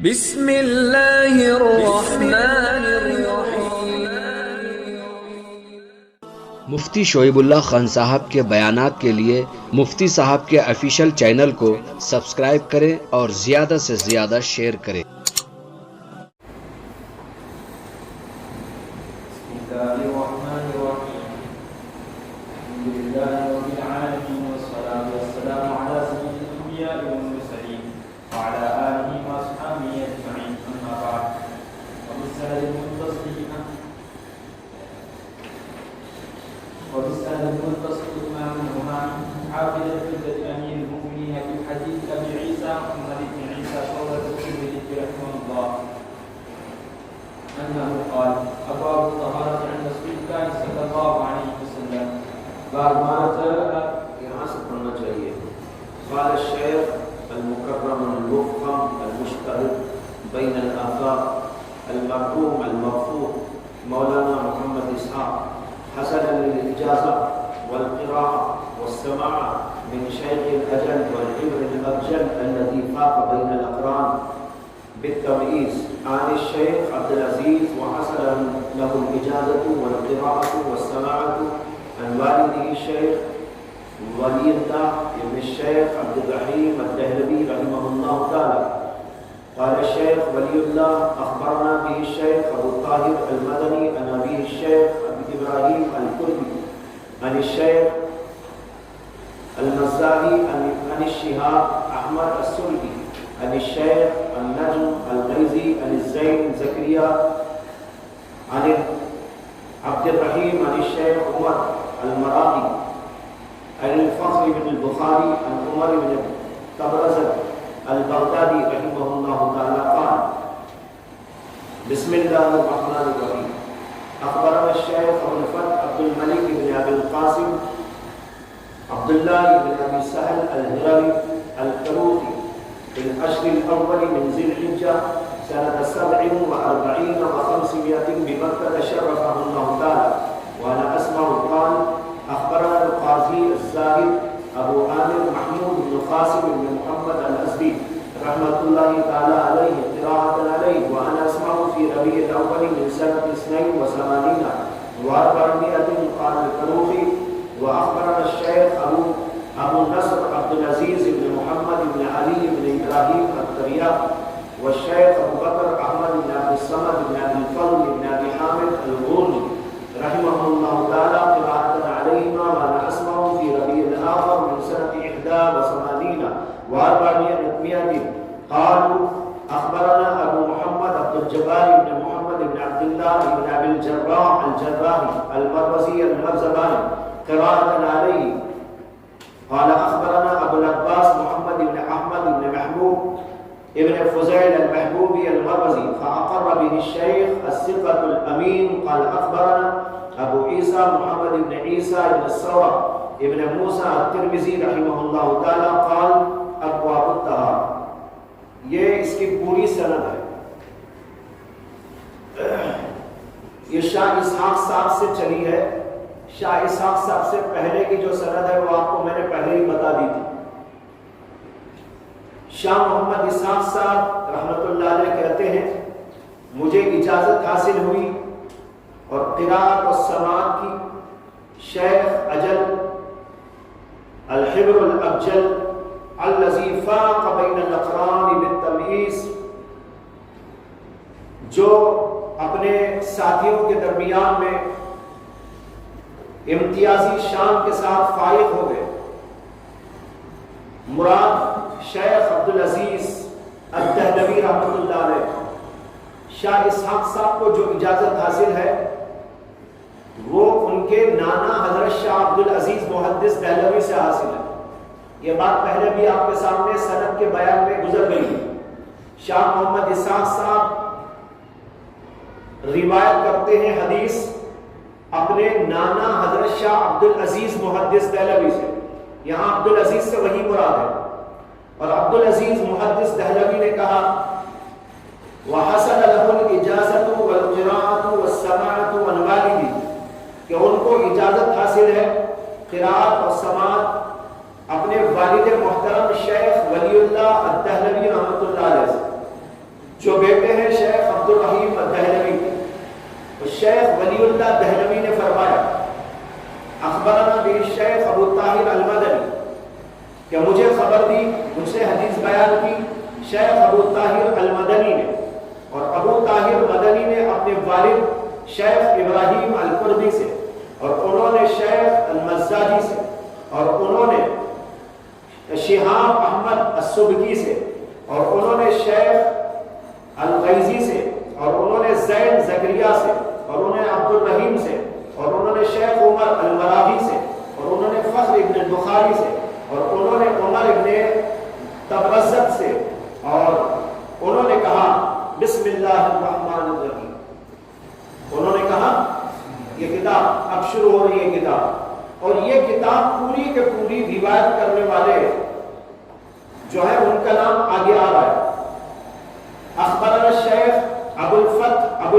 بسم اللہ الرحمن الرحیم۔ مفتی شعیب اللہ خان صاحب کے بیانات کے لیے مفتی صاحب کے آفیشیل چینل کو سبسکرائب کریں اور زیادہ سے زیادہ شیئر کریں۔ وبالسند المتصل إمامهما حافظ الحجة أمير المؤمنين في حديث أبي عيسى محمد بن عيسى صولة الترمذي رحمه الله أنه قال: أبواب الطهارة عند رسول الله صلى الله عليه وسلم باب ما جاء یہاں سے پڑھنا چاہیے۔ قال الشیخ المکرم المفخم المشترک بین الآفاق المرحوم المغفور مولانا محمد اسحاق حصل للإجازة والقراءة والسماع من شيخ الأجل والحبر الأبجل الذي فاق بين الأقران بالتمييز عن الشيخ عبد العزيز، وحصل له الإجازة والقراءة والسماعة عن والده الشيخ ولي الله ابن الشيخ عبد الرحيم الدهلوي رحمه الله تعالى. قال الشيخ ولي الله: أخبرنا به الشيخ أبو الطاهر المدني عن أبيه الشيخ إبراهيم الكردي عن الشيخ المزاهي عن الشهاب أحمد السلبي عن الشيخ النجم الغيزي عن الزين زكريا عن عبد الرحيم عن الشيخ عمر المراغي عن الفخر بن البخاري عن عمر بن طبرزة البغدادي رحمه الله تعالى قال: بسم الله الرحمن الرحيم. أخبرنا الشيخ أبو الفتح عبد الملك بن أبي القاسم عبد الله بن أبي سهل الهرمي الكروخي في العشر الأول من ذي الحجة سنة 47 و500 بمكة شرفه الله تعالى. وأنا أسمع قال: أخبرنا القاضي الزاهد أبو عامر محمود بن قاسم بن محمد الأزدي رحمة الله تعالى عليه قراءة عليه، وأنا أسمع في ربيع الأول من سنة 82 و400 قال الكروخي. وأخبرنا الشيخ أبو النصر عبد العزيز بن محمد بن علي بن إبراهيم الترياق، والشيخ أبو بكر أحمد بن عبد الصمد بن عبد الفضل بن أبي حامد الغوري رحمه الله تعالى قراءة عليهما، وأنا أسمع في ربيع الآخر من سنة 81 و400 قالوا: أخبرنا أبو محمد عبد الجبار بن محمد بن عبد الله بن أبي الجراح الجراحي المروزي المرزباني قراءة عليه. قال: أخبرنا أبو العباس محمد بن أحمد بن محبوب ابن فزيل المحبوبي المروزي فأقر به الشيخ الثقة الأمين. قال: أخبرنا أبو عيسى محمد بن عيسى بن الثورة ابن موسى الترمذي رحمه الله تعالى قال: أبواب الطهارة. یہ اس کی پوری سند ہے، یہ شاہ اسحاق صاحب سے چلی ہے۔ شاہ اسحاق صاحب سے پہلے کی جو سند ہے وہ آپ کو میں نے پہلے ہی بتا دی تھی۔ شاہ محمد اسحاق صاحب رحمۃ اللہ علیہ کہتے ہیں: مجھے اجازت حاصل ہوئی اور قراءت و سماعت کی شیخ اجل الحبر الابجل الذی فاق بین الاقران بالتمییز، جو اپنے ساتھیوں کے درمیان میں امتیازی شان کے ساتھ فائق ہو گئے۔ مراد شیخ عبد العزیز الدہلوی رحمۃ اللہ علیہ۔ شاہ اسحاق صاحب کو جو اجازت حاصل ہے وہ ان کے نانا حضرت شاہ عبد العزیز محدث دہلوی سے حاصل ہے۔ یہ بات پہلے بھی آپ کے سامنے سند کے بیان میں گزر گئی ہے۔ شاہ محمد اسحاق صاحب روایت کرتے ہیں حدیث اپنے نانا حضرت شاہ عبد العزیز محدث دہلوی سے۔ یہاں عبد العزیز سے وہی مراد ہے، اور عبد العزیز محدث دہلوی نے کہا: وحصل له الإجازة والقراءة والسماعة عن والده، کہ ان کو اجازت حاصل ہے قراءت اور سماعت اپنے والد محترم شیخ ولی اللہ الدہلوی رحمۃ اللہ علیہ سے۔ بیٹے ہیں شیخ عبد الرحیم الدہلوی، تو شیخ ولی اللہ دہلوی نے فرمایا اخبرنا بھی شیخ ابو طاہر المدنی، کہ مجھے خبر دی، مجھ سے حدیث بیان کی شیخ ابو طاہر المدنی نے، اور ابو طاہر مدنی نے اپنے والد شیخ ابراہیم القردی سے، اور انہوں نے شیخ المزاجی سے، اور انہوں نے شہاب احمد السبکی سے، اور انہوں نے شیخ الغیزی سے، اور انہوں نے زین زکریا سے، اور انہوں نے عبد الرحیم سے، اور انہوں نے شیخ عمر المراغی سے، اور انہوں نے فخر ابن البخاری سے، اور انہوں نے عمر ابن تبرزت سے، اور انہوں نے کہا بسم اللہ الرحمن الرحیم، انہوں نے کہا یہ کتاب اب شروع ہو رہی ہے کتاب، اور یہ کتاب پوری کے پوری روایت کرنے والے جو ہے ان کا نام آگے آ رہا ہے۔ اخبرنا الشیخ ابو الفتح عبد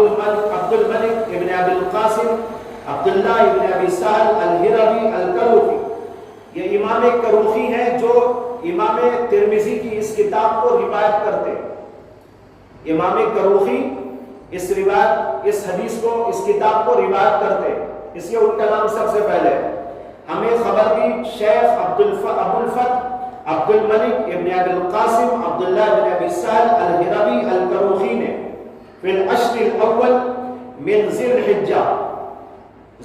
الملک ابن ابی القاسم عبداللہ ابن ابی سہل الہروی الکروخی، یہ امام کروخی ہیں جو امام ترمذی کی اس کتاب کو روایت کرتے ہیں۔ امام کروخی اس روایت، اس حدیث کو، اس کتاب کو روایت کرتے ہیں، اس لیے ان کا نام سب سے پہلے ہے۔ ہمیں خبر دی شیخ ابو الفتح عبد الملک ابن ابی القاسم عبداللہ ابن ابی سہل الہروی الکروخی نے فی العشر الاول من ذی الحجہ،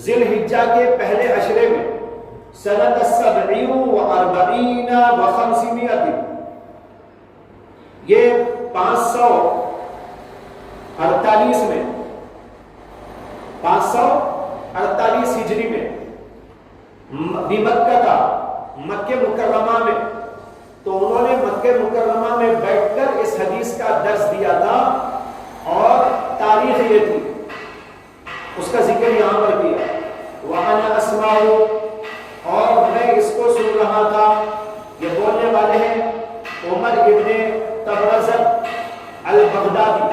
ذی الحجہ کے پہلے عشرے میں، سنۃ 47 و 40 و 500، یہ 548 میں، 548 ہجری میں، بمکہ کا، مکہ مکرمہ میں، تو انہوں نے مکہ مکرمہ میں بیٹھ کر اس حدیث کا درس دیا تھا، اور تاریخ یہ تھی، اس کا ذکر یہاں پر کیا، وَأَنَا أَسْمَعُ، اور میں اس کو سن رہا تھا۔ یہ بولنے والے ہیں عمر ابن تبرزت البغدادی،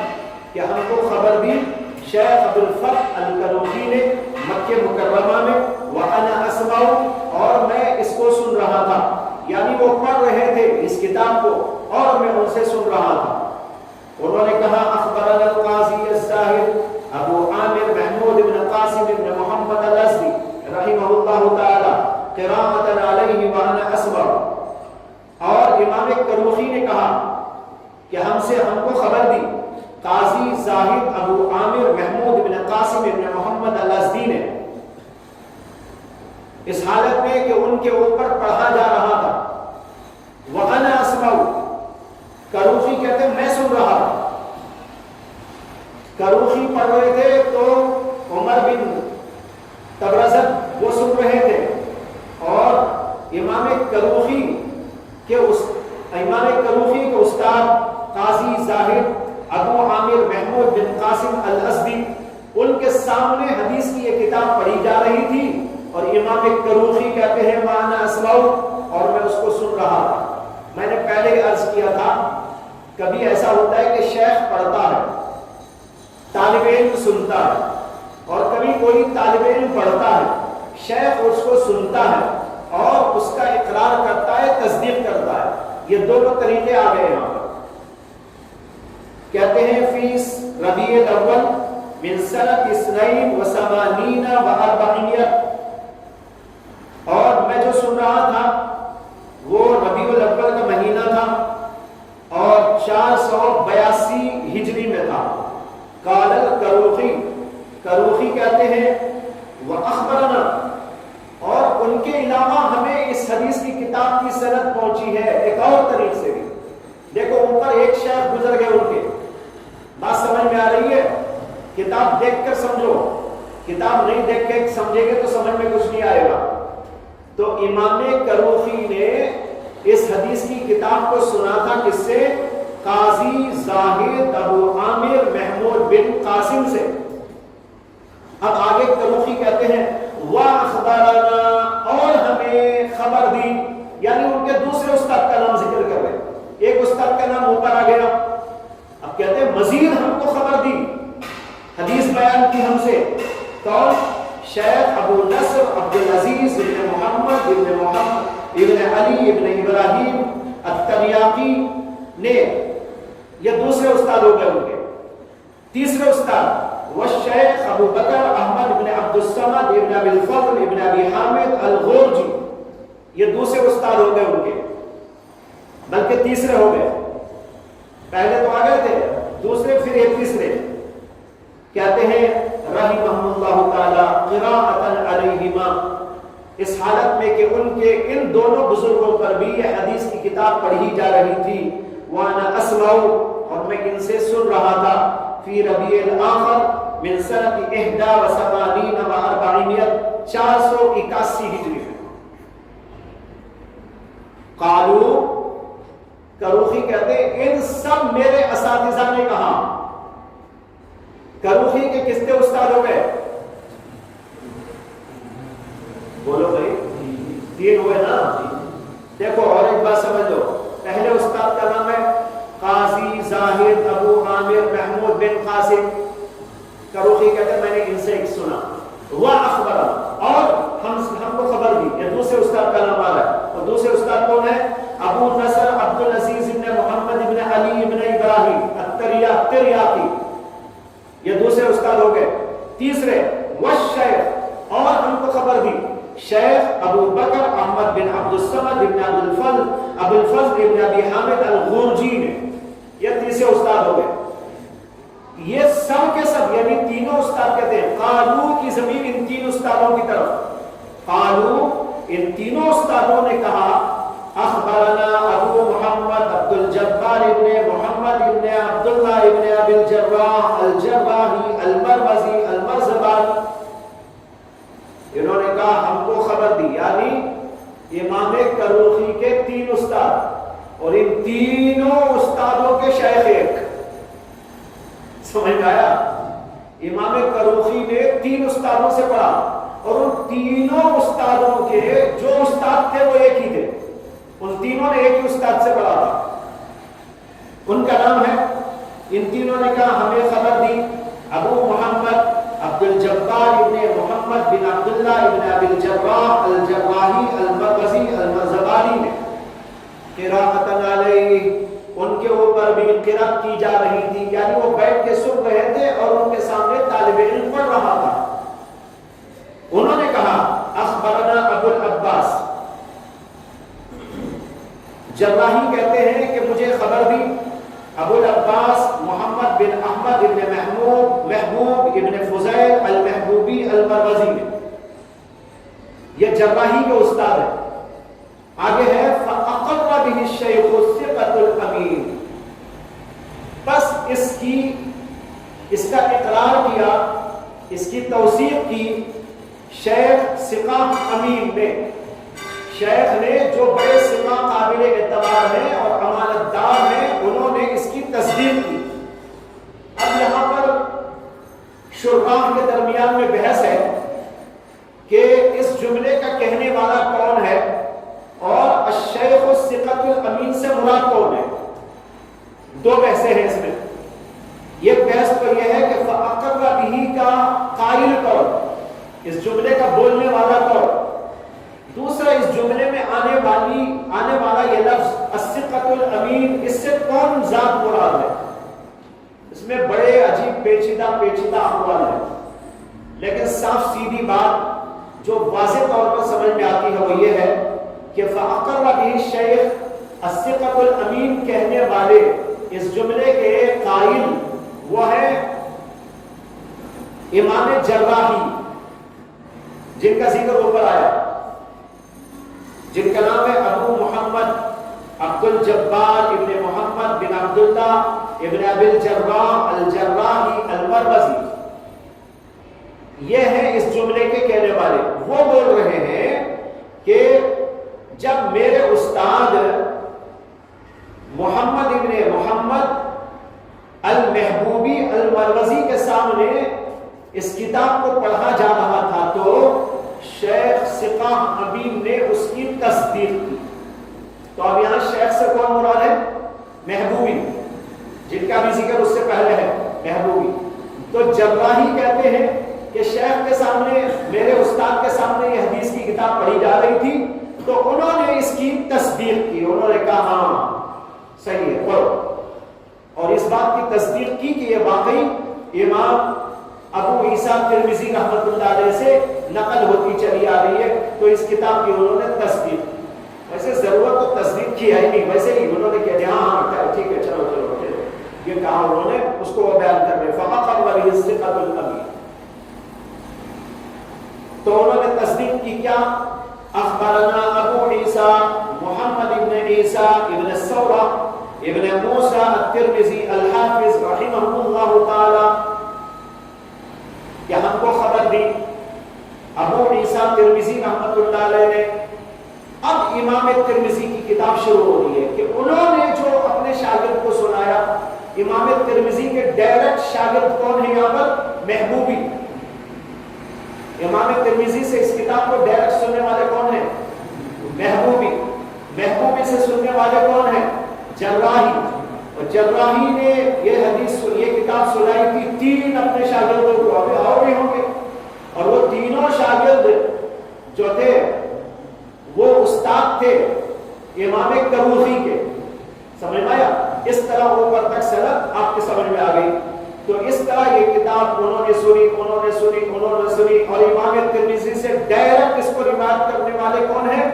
کہ ہم کو خبر دی شیخ ابو الفتح الکروخی نے مکہ مکرمہ میں، وَأَنَا أَسْمَعُ، اور میں اس کو سن رہا تھا، یعنی وہ پڑھ رہے تھے اس کتاب کو اور میں ان سے سن رہا تھا۔ انہوں نے کہا اخبرنا القاضی الزاہد ابو عامر محمود بن قاسم بن محمد الازدی رحمہ اللہ تعالی قراءۃ علیہ وانا اسمع، اور امام کروخی نے کہا کہ ہم کو خبر دی قاضی زاہد ابو عامر محمود بن قاسم بن محمد الازدی نے، اس حالت میں کہ ان کے اوپر پڑھا جا رہا تھا، وَأَنَا أَسْمَعُ، کروخی کہتے ہیں میں سن رہا تھا، کروخی پڑھ رہے تھے تو عمر بن تبرزت وہ سن رہے تھے، اور امام کروخی کے استاد قاضی زاہد ابو عامر محمود بن قاسم الازدی، ان کے سامنے حدیث کی یہ کتاب پڑھی جا رہی تھی، اور امام کروخی کہتے ہیں وَأَنَا أَسْمَعُ، اور میں اس کو سن رہا تھا۔ میں نے پہلے عرض کیا تھا کبھی ایسا ہوتا ہے کہ شیخ پڑھتا ہے، طالب علم سنتا ہے، اور کبھی کوئی طالب علم پڑھتا ہے، شیخ اس کو سنتا ہے اور اس کا اقرار کرتا ہے، تصدیق کرتا ہے، یہ دونوں طریقے آ گئے یہاں پر۔ کہتے ہیں فی ربیع الاول من سنۃ 82 و 40، اور میں جو سن رہا تھا وہ ربیع الاول کا مہینہ تھا اور 482 ہجری میں تھا۔ قال الکروخی، کروخی کہتے ہیں وَأَخْبَرَنَا، اور ان کے علاوہ ہمیں اس حدیث کی کتاب کی سند پہنچی ہے ایک اور طریق سے بھی۔ دیکھو اوپر ایک شیخ گزر گئے ان کے، بات سمجھ میں آ رہی ہے؟ کتاب دیکھ کر سمجھو، کتاب نہیں دیکھ کے سمجھے گے تو سمجھ میں کچھ نہیں آئے گا۔ تو امام کروخی نے اس حدیث کی کتاب کو سنا تھا کس سے؟ قاضی زاہد ابو عامر محمود بن قاسم سے۔ اب آگے کروخی کہتے ہیں وَأَخْبَرَنَا، اور ہمیں خبر دی، یعنی ان کے دوسرے استاد کا نام ذکر کر رہے ہیں، ایک استاد کا نام اوپر آ گیا، اب کہتے ہیں مزید ہم کو خبر دی، حدیث بیان کی ہم سے، کون؟ شیخ ابو نصر عبدالعزیز ابن محمد ابن علی ابن ابراہیم التریاقی نے، یہ دوسرے استاد ہو گئے ان کے، تیسرے استاد والشیخ ابو بکر احمد ابن عبد الصمد ابن ابی الفضل ابن ابی حامد الغورجی، یہ دوسرے استاد ہو گئے ان کے، بلکہ تیسرے ہو گئے، پہلے تو آ گئے تھے، دوسرے پھر ایک تیسرے، کہتے ہیں رحمہ اللہ تعالی قراءۃ علیہما، اس حالت میں کہ ان کے ان دونوں بزرگوں پر بھی یہ حدیث کی کتاب پڑھی جا رہی تھی، وانا اسمع، اور میں ان سے سن رہا تھا، فی ربیع الاخر من سنۃ 81 و 400 481 ہجری میں۔ قالو، کروخی کہتے ہیں ان سب میرے اساتذہ نے کہا۔ کروخی کے کس کے استاد ہو گئے؟ بولو بھائی، تین ہوئے نا۔ دیکھو اور ایک بات سمجھ لو، پہلے استاد کا نام ہے قاضی زاہد ابو عامر محمود بن قاسم۔ کروخی کہتے ہیں میں نے ان سے ایک سنا، وہ اخبر، اور ہم کو خبر دی، یہ دوسرے استاد کا نام آ رہا ہے، اور دوسرے استاد کون ہے؟ ابو نصر عبد العزیز ابن محمد ابن علی ابن ابراہیم التریاقی، یہ دوسرے استاد ہو گئے۔ تیسرے والشیخ، اور ہم کو خبر دی شیخ ابو بکر احمد بن عبد الصمد ابن ابو الفضل ابن ابی حامد الغورجی نے، یہ تیسرے استاد ہو گئے۔ یہ سب کے سب یعنی تینوں استاد کہتے ہیں، قالو کی ضمیر ان تین استادوں کی طرف، قالو ان تینوں استادوں نے کہا، اخبرنا ابو محمد عبد الجبار ابن محمد ابن عبداللہ ابن ابی الجراح الجراحی المروزی المرزبانی، انہوں نے کہا ہم کو خبر دی، یعنی امام کروخی کے تین استاد، اور ان تینوں استادوں کے شیخ ایک، سمجھ آیا؟ امام کروخی نے تین استادوں سے پڑھا، اور ان تینوں استادوں کے جو استاد تھے وہ ایک ہی تھے، ان تینوں نے ایک ہی استاد سے پڑھا تھا، ان کا نام ہے، ان تینوں نے کہا ہمیں خبر دی ابو محمد عبد الجبار ابن محمد بن عبداللہ ابن ابی الجراح الجراحی المروزی المرزبانی نے، قراءۃ علیہ، ان کے اوپر بھی قرأت کی جا رہی تھی، یعنی وہ بیٹھ کے سن رہے تھے اور ان کے سامنے طالب علم پڑھ رہا تھا۔ انہوں نے کہا اخبرنا ابو العباس، جراحی کہتے ہیں کہ مجھے خبر دی ابو العباس محمد بن احمد ابن محبوب ابن فضیل المحبوبی المروزی نے، یہ جراحی کے استاد ہے۔ آگے ہے فَأَقَرَّ بِهِ الشَّيْخُ الثِّقَةُ الْأَمِينُ، بس اس کا اقرار کیا، اس کی توثیق کی شیخ ثقہ امین نے، شیخ نے جو بڑے ثقہ قابل اعتبار ہیں اور امانت دار ہیں، انہوں نے اس کی تصدیق کی۔ اب یہاں پر شراح کے درمیان میں بحث ہے کہ اس جملے کا کہنے والا کون ہے اور الشیخ الثقۃ الامین سے مراد کون ہے، دو بحثیں ہیں اس میں۔ یہ بحث تو یہ ہے کہ فَأَقَرَّ بِهِ کا قائل کون، اس جملے کا بولنے والا کون، دوسرا اس جملے میں آنے والا یہ لفظ الثقۃ الامین، اس سے کون ذات مراد ہے۔ اس میں بڑے عجیب پیچیدہ اقوال ہیں، لیکن صاف سیدھی بات جو واضح طور پر سمجھ میں آتی ہے وہ یہ ہے کہ فَأَقَرَّ بِهِ الشَّيْخ الثقۃ الامین کہنے والے اس جملے کے قائل وہ ہے امام جراحی، جن کا ذکر اوپر آیا، جن کا نام ہے ابو محمد عبد الجبار ابن محمد بن عبداللہ ابن ابی الجراح الجراحی المروزی، یہ ہیں اس جملے کے کہنے والے۔ وہ بول رہے ہیں کہ جب میرے استاد محمد ابن محمد المحبوبی المروزی کے سامنے اس کتاب کو پڑھا جا رہا تھا تو شیخ ثقہ امین نے اس کی تصدیق کی۔ تو اب یہاں شیخ سے کون مراد ہے؟ محبوبی، جن کا بھی ذکر اس سے پہلے ہے، محبوبی۔ تو جراحی کہتے ہیں کہ شیخ کے سامنے، میرے استاد کے سامنے یہ حدیث کی کتاب پڑھی جا رہی تھی تو انہوں نے اس کی تصدیق کی، انہوں نے کہا ہاں صحیح ہے پڑھو، اور اس بات کی تصدیق کی کہ یہ واقعی امام ابو عیسیٰ ترمذی رحمۃ اللہ علیہ سے نقل ہوتی چلی آ رہی ہے، تو اس کتاب کی انہوں نے تصدیق، ویسے ضرورت تو تصدیق کی ہے نہیں، ویسے ہی انہوں نے کہا ہاں ٹھیک ہے چلو یہ کہا انہوں نے، اس کو وہ بیان کر رہے فقط ولی الثقۃ الامین، تو انہوں نے تصدیق کی کیا؟ اخبرنا ابو عیسیٰ محمد ابن عیسیٰ ابن الثورہ ابن موسیٰ الترمذی الحافظ رحمہ اللہ تعالی، کہ ہم کو خبر دی ابو عیسیٰ ترمذی رحمۃ اللہ علیہ نے، اب امام ترمذی کی کتاب شروع ہو رہی ہے کہ انہوں نے جو اپنے شاگرد کو سنایا، امام ترمذی کے ڈائریکٹ شاگرد کون ہے یہاں پر؟ محبوبی، امام ترمذی سے اس کتاب کو ڈائریکٹ سننے والے کون ہیں؟ محبوبی، محبوبی سے سننے والے کون ہیں؟ جراحی، اور جراحی نے یہ کتاب سنائی تھی 3 اپنے شاگردوں کو، ابھی اور بھی ہوں گے، اور وہ تینوں شاگرد جو تھے وہ استاد تھے امام کروخی کے، سمجھ میں آیا؟ اس طرح اوپر تک سند آپ کے سمجھ میں آ گئی، تو اس طرح یہ کتاب انہوں نے سنی، اور امام ترمذی سے ڈائریکٹ اس کو روایت کرنے والے کون ہیں؟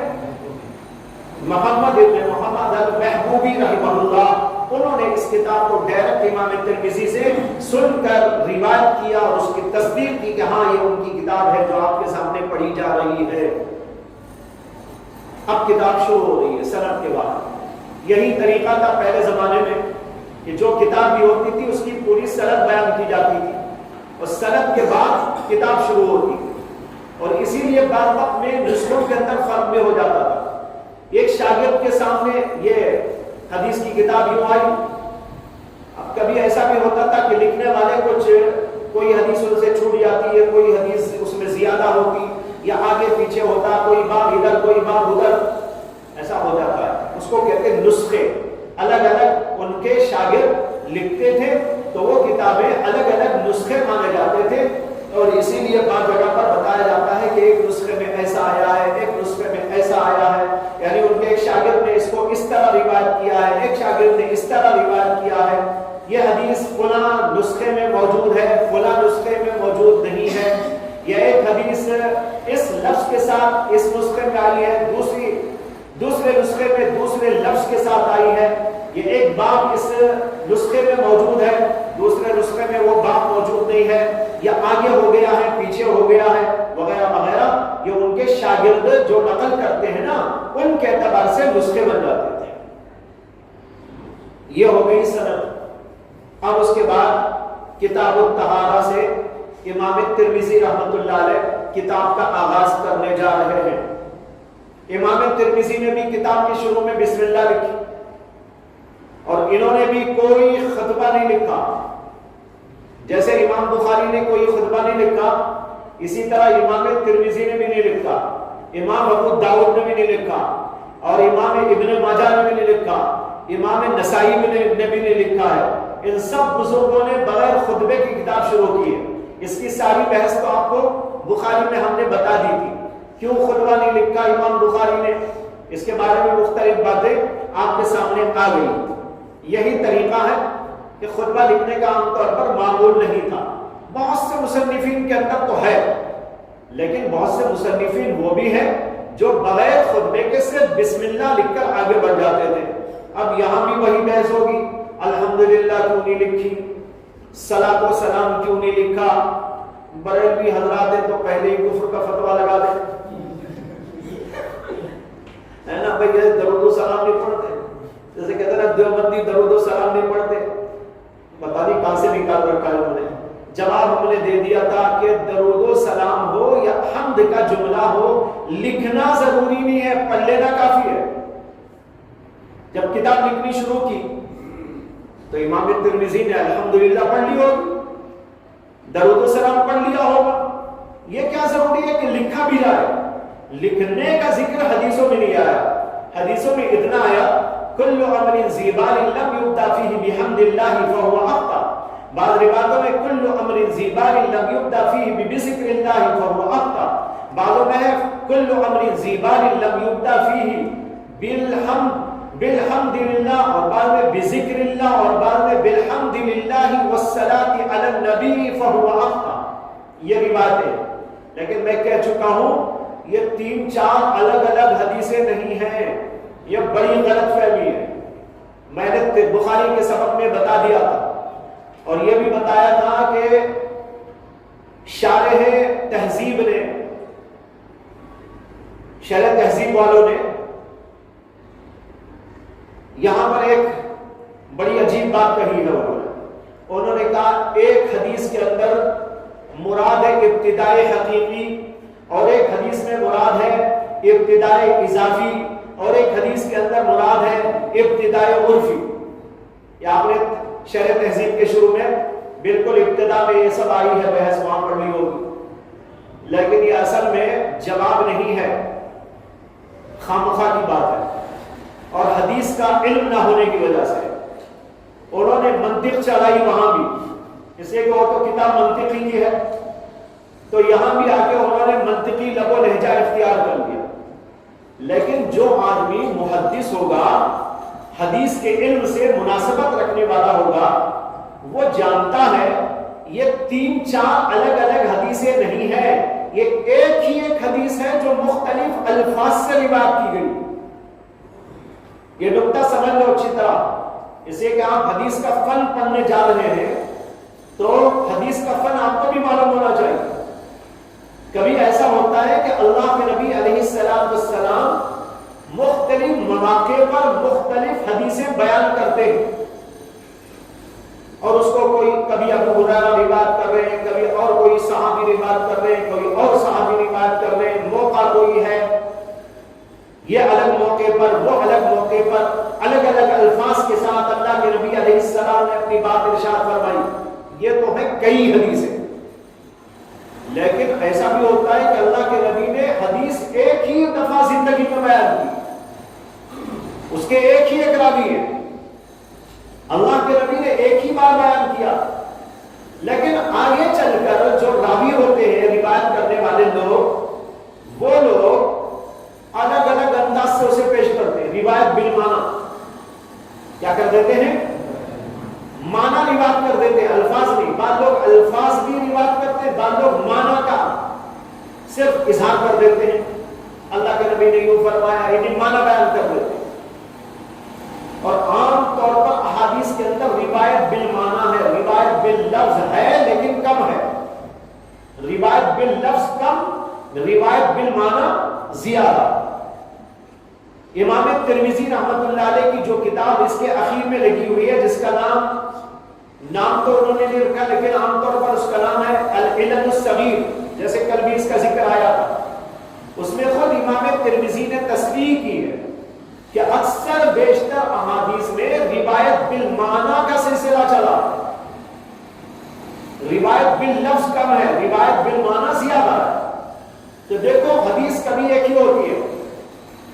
محمد ابن محمد المحبوبی رحمہ اللہ، انہوں نے اس کتاب کو ڈائریکٹ امام ترمذی سے سن کر روایت کیا اور اس کی تصدیق کی کہ ہاں یہ ان کی کتاب ہے جو آپ کے سامنے پڑھی جا رہی ہے۔ اب کتاب شروع ہو رہی ہے سند کے بعد، یہی طریقہ تھا پہلے زمانے میں کہ جو کتاب بھی ہوتی تھی اس کی پوری سند بیان کی جاتی تھی، اور سند کے بعد کتاب شروع ہوتی تھی، اور اسی لیے بعض وقت میں نسخوں کے اندر فرق بھی ہو جاتا تھا۔ ایک شاگرد کے سامنے یہ حدیث کی کتاب یوں آئی، اب کبھی ایسا بھی ہوتا تھا کہ لکھنے والے کوئی حدیث ان سے چھوٹ جاتی ہے، کوئی حدیث اس میں زیادہ ہوتی یا آگے پیچھے ہوتا، کوئی باب ادھر کوئی باب ادھر، ایسا ہو جاتا ہے، اس کو کہتے ہیں نسخے، الگ الگ ان کے شاگرد لکھتے تھے تو وہ کتابیں الگ الگ نسخے مانے جاتے تھے، اور اسی لیے بعض جگہ پر بتایا جاتا ہے کہ ایک نسخے میں ایسا آیا ہے، ایک نسخے میں ایسا آیا ہے، یعنی ان کے ایک شاگرد نے اس کو اس طرح روایت کیا ہے، ایک شاگرد نے اس طرح روایت کیا ہے، یہ حدیث فلاں نسخے میں موجود ہے، فلاں نسخے میں موجود نہیں ہے، یہ ایک حدیث اس لفظ کے ساتھ اس نسخے میں آئی ہے، دوسرے نسخے میں دوسرے لفظ کے ساتھ آئی ہے، یہ ایک باب اس نسخے میں موجود ہے، دوسرے نسخے میں وہ باب موجود نہیں ہے، یا آگے ہو گیا ہے، پیچھے ہو گیا ہے، وغیرہ وغیرہ، یہ ان کے شاگرد جو نقل کرتے ہیں نا ان کے اعتبار سے نسخے بن جاتے تھے۔ یہ ہو گئی سند۔ اب اس کے بعد کتاب الطہارہ سے امام ترمذی رحمۃ اللہ علیہ کتاب کا آغاز کرنے جا رہے ہیں۔ امام ترمذی نے بھی کتاب کے شروع میں بسم اللہ لکھی، اور انہوں نے بھی کوئی خطبہ نہیں لکھا، جیسے امام بخاری نے کوئی خطبہ نہیں لکھا اسی طرح امام ترمذی نے بھی نہیں لکھا، امام ابو داؤد نے بھی نہیں لکھا، اور امام ابن ماجہ نے بھی نہیں لکھا، امام نسائی نے بھی نہیں لکھا ہے۔ ان سب بزرگوں نے بغیر خطبے کی کتاب شروع کی ہے۔ اس کی ساری بحث تو آپ کو بخاری میں ہم نے بتا دی تھی، کیوں خطبہ نہیں لکھا امام بخاری نے، اس کے بارے میں مختلف باتیں آپ کے سامنے آ گئی۔ یہی طریقہ ہے کہ خطبہ لکھنے کا عام طور پر معمول نہیں تھا، بہت سے مصنفین کے اندر تو ہے، لیکن بہت سے مصنفین وہ بھی ہیں جو بغیر خطبے کے صرف بسم اللہ لکھ کر آگے بڑھ جاتے تھے۔ اب یہاں بھی وہی بحث ہوگی، الحمدللہ کیوں نہیں لکھی، صلاۃ و سلام کیوں نہیں لکھا، بریلوی حضرات ہیں تو پہلے ہی کفر کا فتویٰ لگا دیں، ہے نا بھائی، درود و سلام نہیں پڑھتے، جیسے کہتے ہیں دیوبندی درود و سلام نہیں پڑھتے، پتہ نہیں کہاں سے نکال رکھا ہے انہوں نے۔ جواب ہم نے دے دیا تھا کہ درود و سلام ہو یا حمد کا جملہ ہو، لکھنا ضروری نہیں ہے، پڑھ لینا کافی ہے۔ جب کتاب لکھنی شروع کی تو امام ترمذی نے الحمدللہ پڑھ لی ہوگی، درود و سلام پڑھ لیا ہوگا، یہ کیا ضروری ہے کہ لکھا بھی جائے؟ لکھنے کا ذکر حدیثوں میں نہیں آیا، حدیثوں میں اتنا آیا کل امر ذی بال لم یبدا فیہ بحمد اللہ فہو اخطا، بعض روایتوں میں کل امر ذی بال لم یبدا فیہ بذکر اللہ فہو اخطا، بعضوں میں ہے کل امر ذی بال لم یبدا فیہ بالحمدللہ اور بعد میں بذکر اللہ اور بعد میں بالحمدللہ والصلاۃ علی النبی فہو اخطا، یہ روایت ہے. لیکن میں کہہ چکا ہوں یہ 3-4 الگ الگ حدیثیں نہیں ہیں، یہ بڑی غلط فہمی ہے. میں نے بخاری کے سبق میں بتا دیا تھا اور یہ بھی بتایا تھا کہ شارح تہذیب نے، شرح تہذیب والوں نے یہاں پر ایک بڑی عجیب بات کہی ہے. انہوں نے کہا ایک حدیث کے اندر مراد ہے ابتداء حقیقی اور ایک حدیث میں مراد ہے ابتداء اضافی اور ایک حدیث کے اندر مراد ہے ابتداء عرفی. یہ آپ نے شرح تہذیب کے شروع میں بالکل ابتدا میں یہ سب آئی ہے، بحث وہاں پڑھ لی ہوگی، لیکن یہ اصل میں جواب نہیں ہے، خامخواہ کی بات ہے اور حدیث کا علم نہ ہونے کی وجہ سے انہوں نے منطق چلائی وہاں بھی، اس لیے کہ وہ تو کتاب منطقی کی ہے، تو یہاں بھی آ کے انہوں نے منطقی لب و لہجہ اختیار کر لیا. لیکن جو آدمی محدث ہوگا، حدیث کے علم سے مناسبت رکھنے والا ہوگا، وہ جانتا ہے یہ 3-4 الگ الگ حدیثیں نہیں ہیں، یہ ایک حدیث ہے جو مختلف الفاظ سے روایت کی گئی. یہ نقطہ سمجھ لو اچھی طرح، اس لیے کہ آپ حدیث کا فن پڑھنے جا رہے ہیں تو حدیث کا فن آپ کو بھی معلوم ہونا چاہیے. کبھی ایسا ہوتا ہے کہ اللہ کے نبی علیہ السلام مختلف مواقع پر مختلف حدیثیں بیان کرتے ہیں اور اس کو کوئی کبھی ابو ہریرہ روایت کر رہے ہیں، کبھی اور کوئی صحابی روایت کر رہے ہیں، کوئی اور صحابی روایت کر رہے ہیں، موقع کوئی ہے، یہ الگ موقع پر وہ الگ موقع پر الگ الگ الفاظ کے ساتھ اللہ کے نبی علیہ السلام نے اپنی بات ارشاد فرمائی. یہ تو ہے کئی حدیثیں، لیکن ایسا بھی ہوتا ہے کہ اللہ کے نبی نے حدیث ایک ہی دفعہ زندگی میں بیان کی، اس کے ایک ہی راوی ہے، اللہ کے نبی نے ایک ہی بار بیان کیا، لیکن آگے چل کر جو راوی ہوتے ہیں روایت کرنے والے لوگ، وہ لوگ الگ الگ انداز سے اسے پیش کرتے ہیں. روایت بالمعنی کیا کر دیتے ہیں؟ معنی روایت کر دیتے ہیں، الفاظ نہیں. بعض لوگ الفاظ بھی روایت کرتے ہیں، بعض لوگ معنی کا صرف اظہار کر دیتے ہیں. اللہ کے نبی نے یوں فرمایا، یعنی معنی بیان کر دیتے ہیں. اور عام طور پر احادیث کے اندر روایت بالمعنی ہے، روایت باللفظ ہے لیکن کم ہے. روایت باللفظ کم، روایت بالمعنی زیادہ. امام ترمذی رحمۃ اللہ علیہ کی جو کتاب اس کے اخیر میں لگی ہوئی ہے، جس کا نام تو انہوں نے نہیں رکھا لیکن عام طور پر اس کا نام ہے العلل الصغیر، جیسے کل بھی اس کا ذکر آیا تھا، اس میں خود امام ترمذی نے تصریح کی ہے کہ اکثر بیشتر احادیث میں روایت بالمعنی کا سلسلہ چلا، روایت باللفظ کم ہے، روایت بالمعنی زیادہ ہے. تو دیکھو حدیث کبھی ایک ہی ہوتی ہے،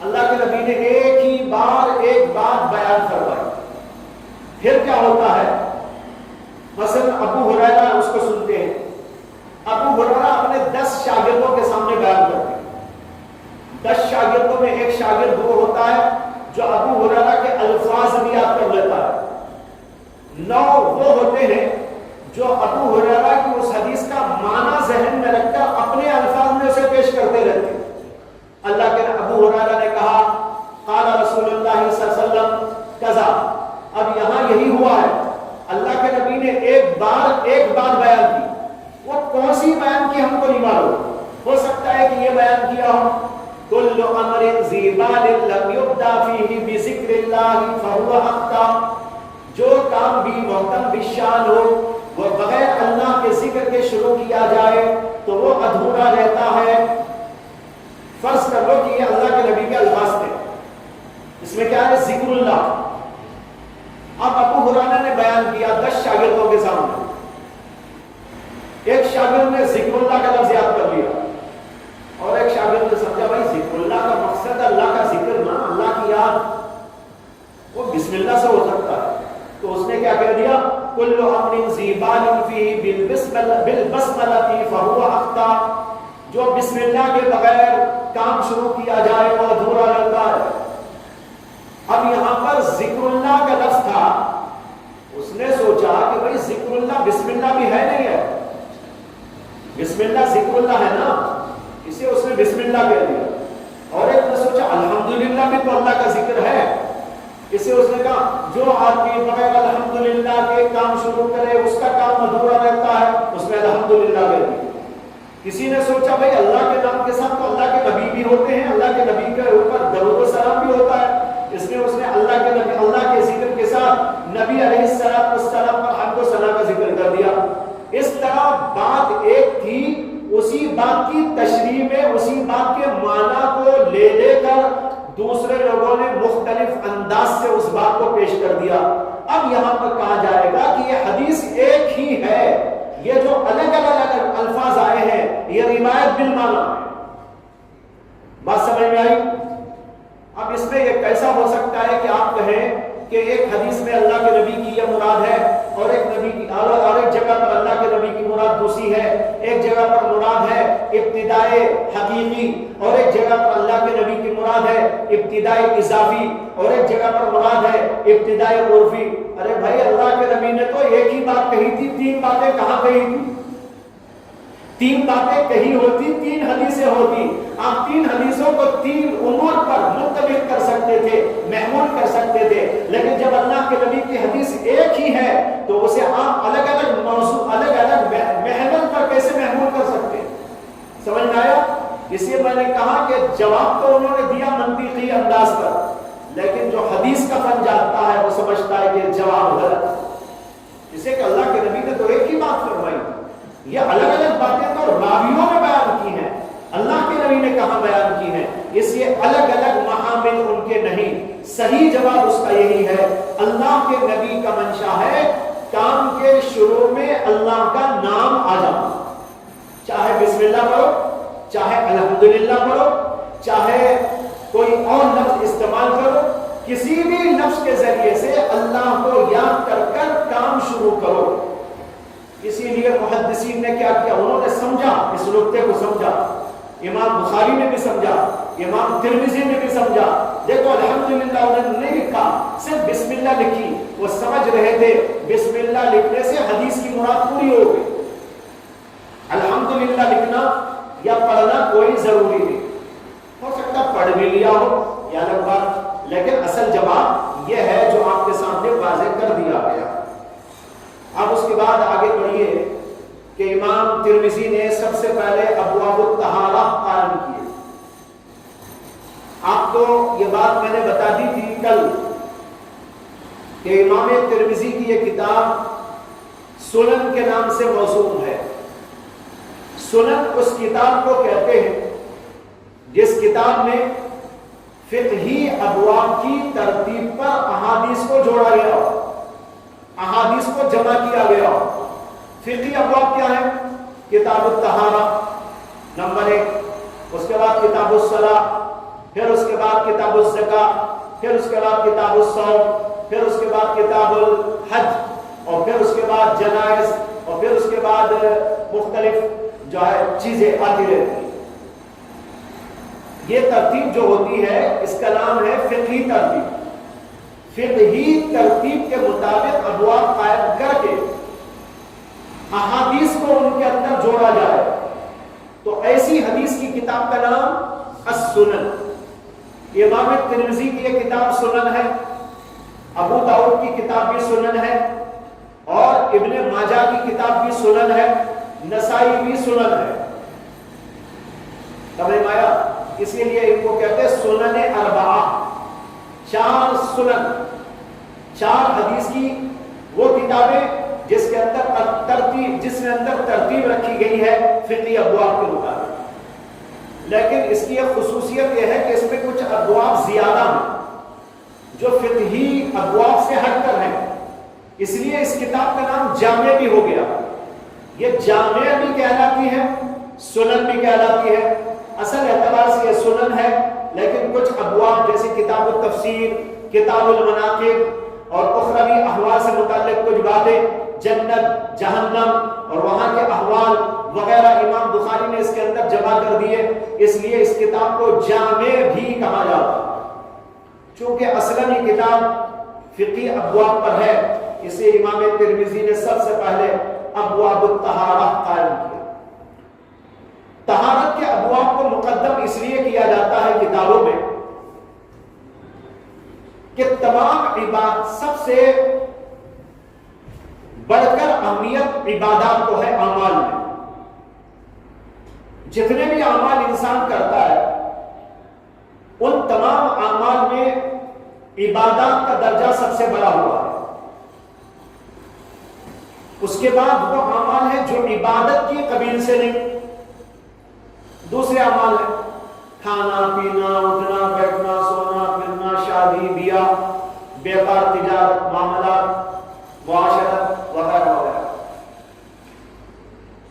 اللہ کے نبی نے ایک ہی بار ایک بات بیان کروائی. پھر کیا ہوتا ہے؟ مثلا ابو ہریرہ اس کو سنتے ہیں، ابو ہریرہ اپنے 10 شاگردوں کے سامنے بیان کرتے ہیں. 10 شاگردوں میں ایک شاگرد وہ ہوتا ہے جو ابو ہریرہ کے الفاظ بھی یاد کر لیتا ہے. 9 وہ ہوتے ہیں جو ابو ہریرہ کی اس حدیث کا معنی ذہن میں رکھ کر اپنے الفاظ میں اسے پیش کرتے رہتے ہیں. اللہ کے ابو ہریرہ نے کہا قال رسول اللہ صلی اللہ علیہ وسلم کذا، اب یہاں یہی ہوا ہے، اللہ کے نبی نے ایک بات بیان کی. وہ کون سی بیان کی ہم کو نہیں معلوم، ہو سکتا ہے کہ یہ بیان کیا ہو کل امر ذی بال لم یبدا فیہ بذکر اللہ فہو اخطا، جو کام بھی محتم بالشان ہو وہ بغیر اللہ کے ذکر کے شروع کیا جائے تو وہ ادھورا رہتا ہے. فرض کر لو کہ یہ اللہ کے نبی کے الفاظ تھے، اس میں کیا ہے؟ ذکر اللہ. اب ابو ہریرہ نے بیان کیا 10 شاگردوں کے سامنے، ایک شاگرد نے ذکر اللہ کا لفظ یاد کر لیا اور ایک شاگرد نے سمجھا بھائی ذکر اللہ کا مقصد اللہ کا ذکر نہ، اللہ کی یاد، وہ بسم اللہ سے ہو سکتا ہے. تو اس نے کیا کہہ دیا کل امر ذی بال فیہ بالبسملہ فہو اخطا، جو بسم اللہ کے بغیر کام شروع کیا جائے وہ ادھورا رہتا ہے. اب یہاں پر ذکر اللہ کا لفظ تھا، اس نے سوچا کہ بھائی ذکر اللہ بسم اللہ بھی ہے نہیں ہے، بسم اللہ ذکر اللہ ہے نا، اسے اس نے بسم اللہ کہہ دیا. اور ایک نے سوچا الحمدللہ بھی تو اللہ کا ذکر ہے، اسے اس نے کہا جو آدمی بغیر الحمدللہ کے کام شروع کرے اس کا کام ادھورا رہتا ہے، اس نے الحمدللہ کہہ دیا. کسی نے سوچا بھائی اللہ کے نام کے ساتھ تو اللہ کے نبی بھی ہوتے ہیں، اللہ کے نبی کے اوپر درود و سلام بھی ہوتا ہے، اس نے اللہ کے نبی اللہ کے ذکر کے ساتھ نبی علیہ السلام پر حمد و ثنا کا ذکر کر دیا. اس طرح بات ایک تھی، اسی بات کی تشریح میں اسی بات کے معنی کو لے لے کر دوسرے لوگوں نے مختلف انداز سے اس بات کو پیش کر دیا. اب یہاں پر کہا جائے گا کہ یہ حدیث ایک ہی ہے، یہ جو الگ الگ الفاظ آئے ہیں یہ روایت بالمعنی ہے. بات سمجھ میں آئی؟ اب اس میں یہ کیسا ہو سکتا ہے کہ آپ کہیں کہ ایک حدیث میں اللہ کے نبی کی یہ مراد ہے اور ایک نبی کی اور ایک جگہ پر اللہ کے نبی کی مراد دوسری ہے، ایک جگہ پر مراد ہے ابتدائے حقیقی اور ایک جگہ پر اللہ کے نبی کی مراد ہے ابتدائے اضافی اور ایک جگہ پر مراد ہے ابتدائے عرفی. ارے بھائی اللہ کے نبی نے تو ایک ہی بات کہی تھی، تین باتیں کہاں کہی تھی؟ تین باتیں کہی ہوتی، تین حدیثیں ہوتی، آپ تین حدیثوں کو تین امور پر منطبق کر سکتے تھے، محمول کر سکتے تھے. لیکن جب اللہ کے نبی کی حدیث ایک ہی ہے تو اسے آپ الگ الگ موضوع الگ الگ محمل پر کیسے محمول کر سکتے؟ سمجھ میں آیا؟ اس لیے میں نے کہا کہ جواب تو انہوں نے دیا منطقی انداز پر، لیکن جو حدیث کا فن جانتا ہے وہ سمجھتا ہے کہ جواب غلط، جسے کہ اللہ کے نبی نے تو ایک ہی بات فرمائی، یہ الگ الگ باتیں تو راویوں نے بیان کی ہیں، اللہ کے نبی نے کہاں بیان کی ہیں، اس لیے الگ الگ محامل ان کے نہیں. صحیح جواب اس کا یہی ہے، اللہ کے نبی کا منشا ہے کام کے شروع میں اللہ کا نام آ جانا، چاہے بسم اللہ پڑھو، چاہے الحمدللہ پڑھو، چاہے کوئی اور لفظ استعمال کرو، کسی بھی لفظ کے ذریعے سے اللہ کو یاد کر کر کام شروع کرو. اسی لیے محدثین نے کیا کیا، انہوں نے سمجھا، اس نقطے کو سمجھا، امام بخاری نے بھی سمجھا، امام ترمذی نے بھی سمجھا. دیکھو الحمدللہ انہوں نے نہیں لکھا، صرف بسم اللہ لکھی، وہ سمجھ رہے تھے بسم اللہ لکھنے سے حدیث کی مراد پوری ہو گئی. الحمدللہ لکھنا یا پڑھنا کوئی ضروری نہیں، ہو سکتا پڑھ بھی لیا ہو یا الگ بات، لیکن اصل جواب یہ ہے جو آپ کے سامنے واضح کر دیا گیا. اب اس کے بعد آگے بڑھیے کہ امام ترمذی نے سب سے پہلے ابواب الطہارہ قائم کیے. آپ کو یہ بات میں نے بتا دی تھی کل کہ امام ترمذی کی یہ کتاب سنن کے نام سے موسوم ہے. سنن اس کتاب کو کہتے ہیں جس کتاب میں فقہی ابواب کی ترتیب پر احادیث کو جوڑا گیا، احادیث کو جمع کیا گیا. فقہی ابواب کیا ہے؟ کتاب الطہارہ نمبر 1، اس کے بعد کتاب الصلاۃ، پھر اس کے بعد کتاب الزکاۃ، پھر اس کے بعد کتاب الصوم، پھر اس کے بعد کتاب الحج، اور پھر اس کے بعد جنائز، اور پھر اس کے بعد مختلف جو ہے چیزیں آتی رہتی ہیں. یہ ترتیب جو ہوتی ہے اس کا نام ہے فقہی ترتیب. فقہی ترتیب کے مطابق ابواب قائم کر کے احادیث کو ان کے اندر جوڑا جائے تو ایسی حدیث کی کتاب کا نام السنن. امام ترمذی کی یہ کتاب سنن ہے، ابو داؤد کی کتاب بھی سنن ہے، اور ابن ماجہ کی کتاب بھی سنن ہے، نسائی بھی سنن ہے. سمجھ میں آیا؟ اسی لیے ان کو کہتے ہیں سنن اربعہ، 4 سنن، 4 حدیث کی وہ کتابیں جس کے اندر ترتیب رکھی گئی ہے فقہی ابواب کے مطابق. لیکن اس کی ایک خصوصیت یہ ہے کہ اس میں کچھ ابواب زیادہ ہیں جو فقہی ابواب سے ہٹ کر ہیں، اس لیے اس کتاب کا نام جامع بھی ہو گیا. یہ جامع بھی کہلاتی ہے، سنن بھی کہلاتی ہے. اصل اعتبار سے یہ سنن ہے، لیکن کچھ ابواب جیسے کتاب التفسیر، کتاب المناقب اور اخروی احوال سے متعلق کچھ باتیں، جنت، جہنم اور وہاں کے احوال وغیرہ امام بخاری نے اس کے اندر جمع کر دیے، اس لیے اس کتاب کو جامع بھی کہا جاتا ہے. چونکہ اصلاً یہ کتاب فقہی ابواب پر ہے، اسے امام ترمذی نے سب سے پہلے ابواب الطہارہ قائم کیا۔ طہارت کے ابواب کو مقدم اس لیے کیا جاتا ہے کتابوں میں کہ تمام عبادات، سب سے بڑھ کر اہمیت عبادات کو ہے اعمال میں۔ جتنے بھی اعمال انسان کرتا ہے ان تمام اعمال میں عبادات کا درجہ سب سے بڑا ہوا ہے۔ اس کے بعد وہ اعمال ہیں جو عبادت کی قبیل سے نہیں، دوسرے اعمال ہیں کھانا پینا، اٹھنا بیٹھنا، سونا پھرنا، شادی بیاہ، بیپار تجارت، معاملات، معاشرت وغیرہ وغیرہ۔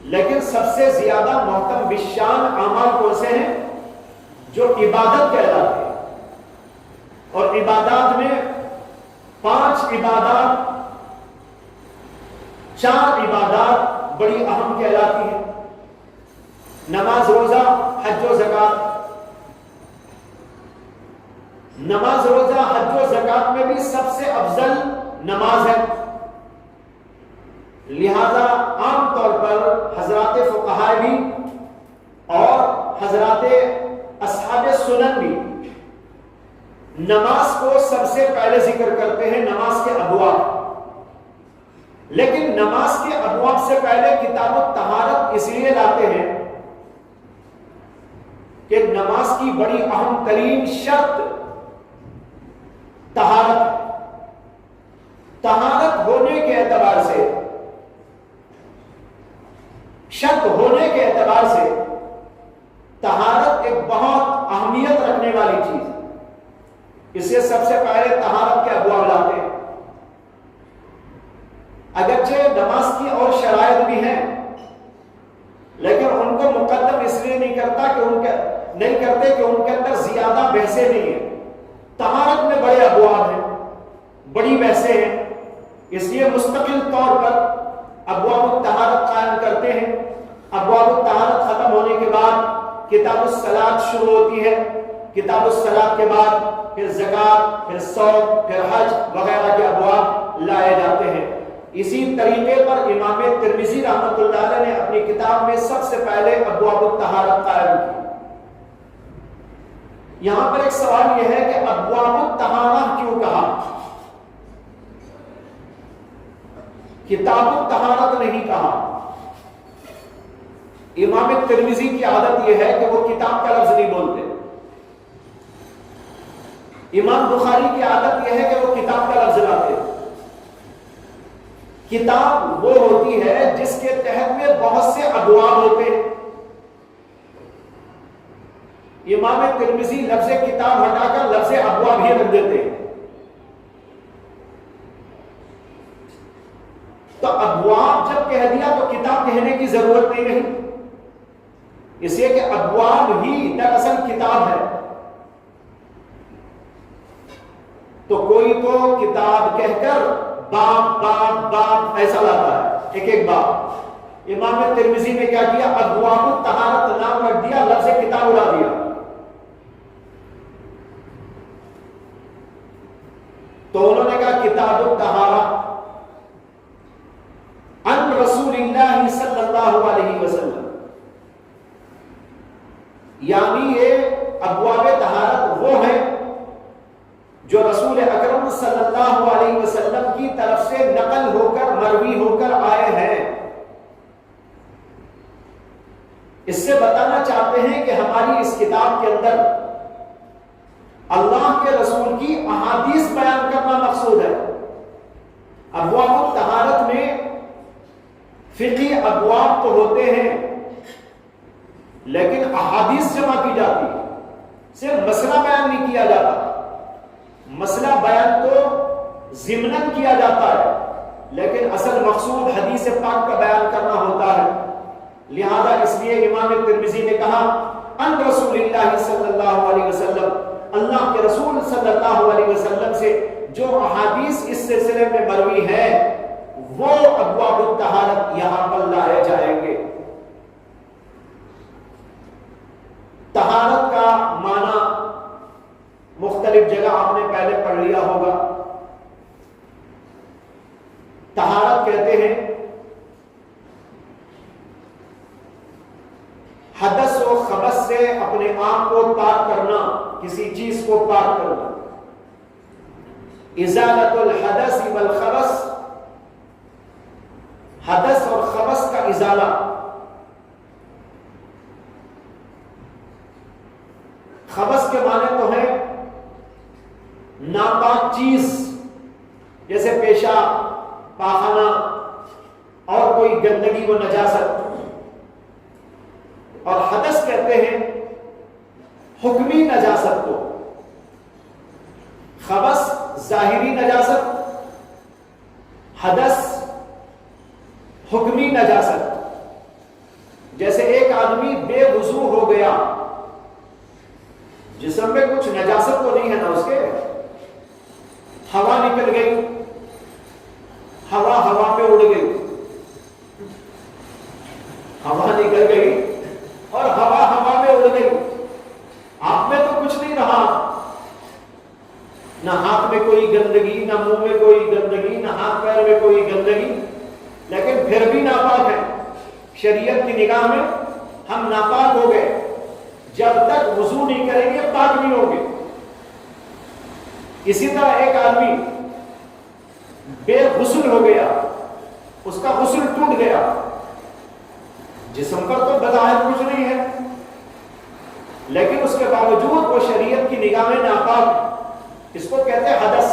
لیکن سب سے زیادہ محترم بالشان اعمال کون سے ہیں؟ جو عبادت کہلاتے ہیں، اور عبادات میں 5 عبادات، 4 عبادات بڑی اہم کہلاتی ہیں: نماز، روزہ، حج و زکات۔ نماز، روزہ، حج و زکات میں بھی سب سے افضل نماز ہے، لہذا عام طور پر حضرات فقہاء بھی اور حضرات اصحاب سنن بھی نماز کو سب سے پہلے ذکر کرتے ہیں، نماز کے ابواب۔ لیکن نماز کے ابواب سے پہلے کتاب الطہارت اس لیے لاتے ہیں کہ نماز کی بڑی اہم ترین شرط طہارت ہے۔ طہارت ہونے کے اعتبار سے، شرط ہونے کے اعتبار سے طہارت ایک بہت اہمیت رکھنے والی چیز ہے، اس سے سب سے پہلے طہارت کے ابواب لاتے ہیں۔ اگرچہ نماز کی اور شرائط بھی ہیں لیکن ان کو مقدم اس لیے نہیں کرتے کہ ان کے اندر زیادہ بحثیں نہیں ہیں۔ طہارت میں بڑے ابواب ہیں، بڑی بحثیں ہیں، اس لیے مستقل طور پر ابواب الطہارت قائم کرتے ہیں۔ ابواب الطہارت ختم ہونے کے بعد کتاب الصلاۃ شروع ہوتی ہے، کتاب الصلاۃ کے بعد پھر زکات، پھر صوم، پھر حج وغیرہ کے ابواب لائے جاتے ہیں۔ اسی طریقے پر امام ترمذی رحمۃ اللہ علیہ نے اپنی کتاب میں سب سے پہلے ابواب الطہارت قائم کی۔ یہاں پر ایک سوال یہ ہے کہ ابواب الطہارہ کیوں کہا؟ کتاب الطہارت نہیں کہا۔ امام ترمذی کی عادت یہ ہے کہ وہ کتاب کا لفظ نہیں بولتے۔ امام بخاری کی عادت یہ ہے کہ وہ کتاب کا لفظ لاتے۔ کتاب وہ ہوتی ہے جس کے تحت میں بہت سے ابواب ہوتے ہیں۔ امام ترمذی لفظ کتاب ہٹا کر لفظ ابواب ہی رکھ دیتے ہیں۔ تو ابواب جب کہہ دیا تو کتاب کہنے کی ضرورت نہیں رہی، اس لیے کہ ابواب ہی دراصل کتاب ہے۔ تو کوئی تو کتاب کہہ کر باب باب باب ایسا لاتا ہے، ایک ایک باب۔ امام ترمذی نے کیا کیا؟ ابواب الطہارت نام رکھ دیا، لفظ کتاب اڑا دیا۔ تو انہوں نے کہا کتاب الطہارہ عن رسول اللہ صلی اللہ علیہ وسلم، یعنی یہ ابواب طہارت وہ ہیں جو رسول اکرم صلی اللہ علیہ وسلم کی طرف سے نقل ہو کر، مروی ہو کر آئے ہیں۔ اس سے بتانا چاہتے ہیں کہ ہماری اس کتاب کے اندر اللہ کے رسول کی احادیث بیان کرنا مقصود ہے۔ ابواب الطہارت میں فقہی ابواب تو ہوتے ہیں لیکن احادیث جمع کی جاتی ہے، صرف مسئلہ بیان نہیں کیا جاتا۔ مسئلہ بیان تو ضمناً کیا جاتا ہے لیکن اصل مقصود حدیث پاک کا بیان کرنا ہوتا ہے۔ لہذا اس لیے امام ترمذی نے کہا ان رسول اللہ صلی اللہ علیہ وسلم، اللہ کے رسول صلی اللہ علیہ وسلم سے جو احادیث اس سلسلے میں مروی ہے وہ ابواب الطہارت یہاں پر لائے جائیں گے۔ طہارت کا معنی مختلف جگہ آپ نے پہلے آپ کو پاک کرنا، کسی چیز کو پاک کرنا. ازالت الحدث والخبث، حدث اور خبث کا ازالہ. خبث کے معنی تو ہے ناپاک چیز، جیسے پیشاب، پاخانہ اور کوئی گندگی و نجاست. اور حدث کہتے ہیں حکمی نجاست کو. خبث ظاہری نجاست، حدث حکمی نجاست. جیسے ایک آدمی بے وضو ہو گیا، جسم میں کچھ نجاست تو نہیں ہے نا اس کے، ہوا نکل گئی، ہوا پہ اڑ گئی، ہوا نکل گئی اور ہوا میں اڑ گئی. آپ میں تو کچھ نہیں رہا، نہ ہاتھ میں کوئی گندگی، نہ منہ میں کوئی گندگی، نہ ہاتھ پیر میں کوئی گندگی، لیکن پھر بھی ناپاک ہے. شریعت کی نگاہ میں ہم ناپاک ہو گئے. جب تک وضو نہیں کریں گے پاک نہیں ہوں گے. اسی طرح ایک آدمی بے غسل ہو گیا، اس کا غسل ٹوٹ گیا، جسم پر تو بظاہر کچھ نہیں ہے، لیکن اس کے باوجود وہ شریعت کی نگاہ میں ناپاک. اس کو کہتے ہیں حدث.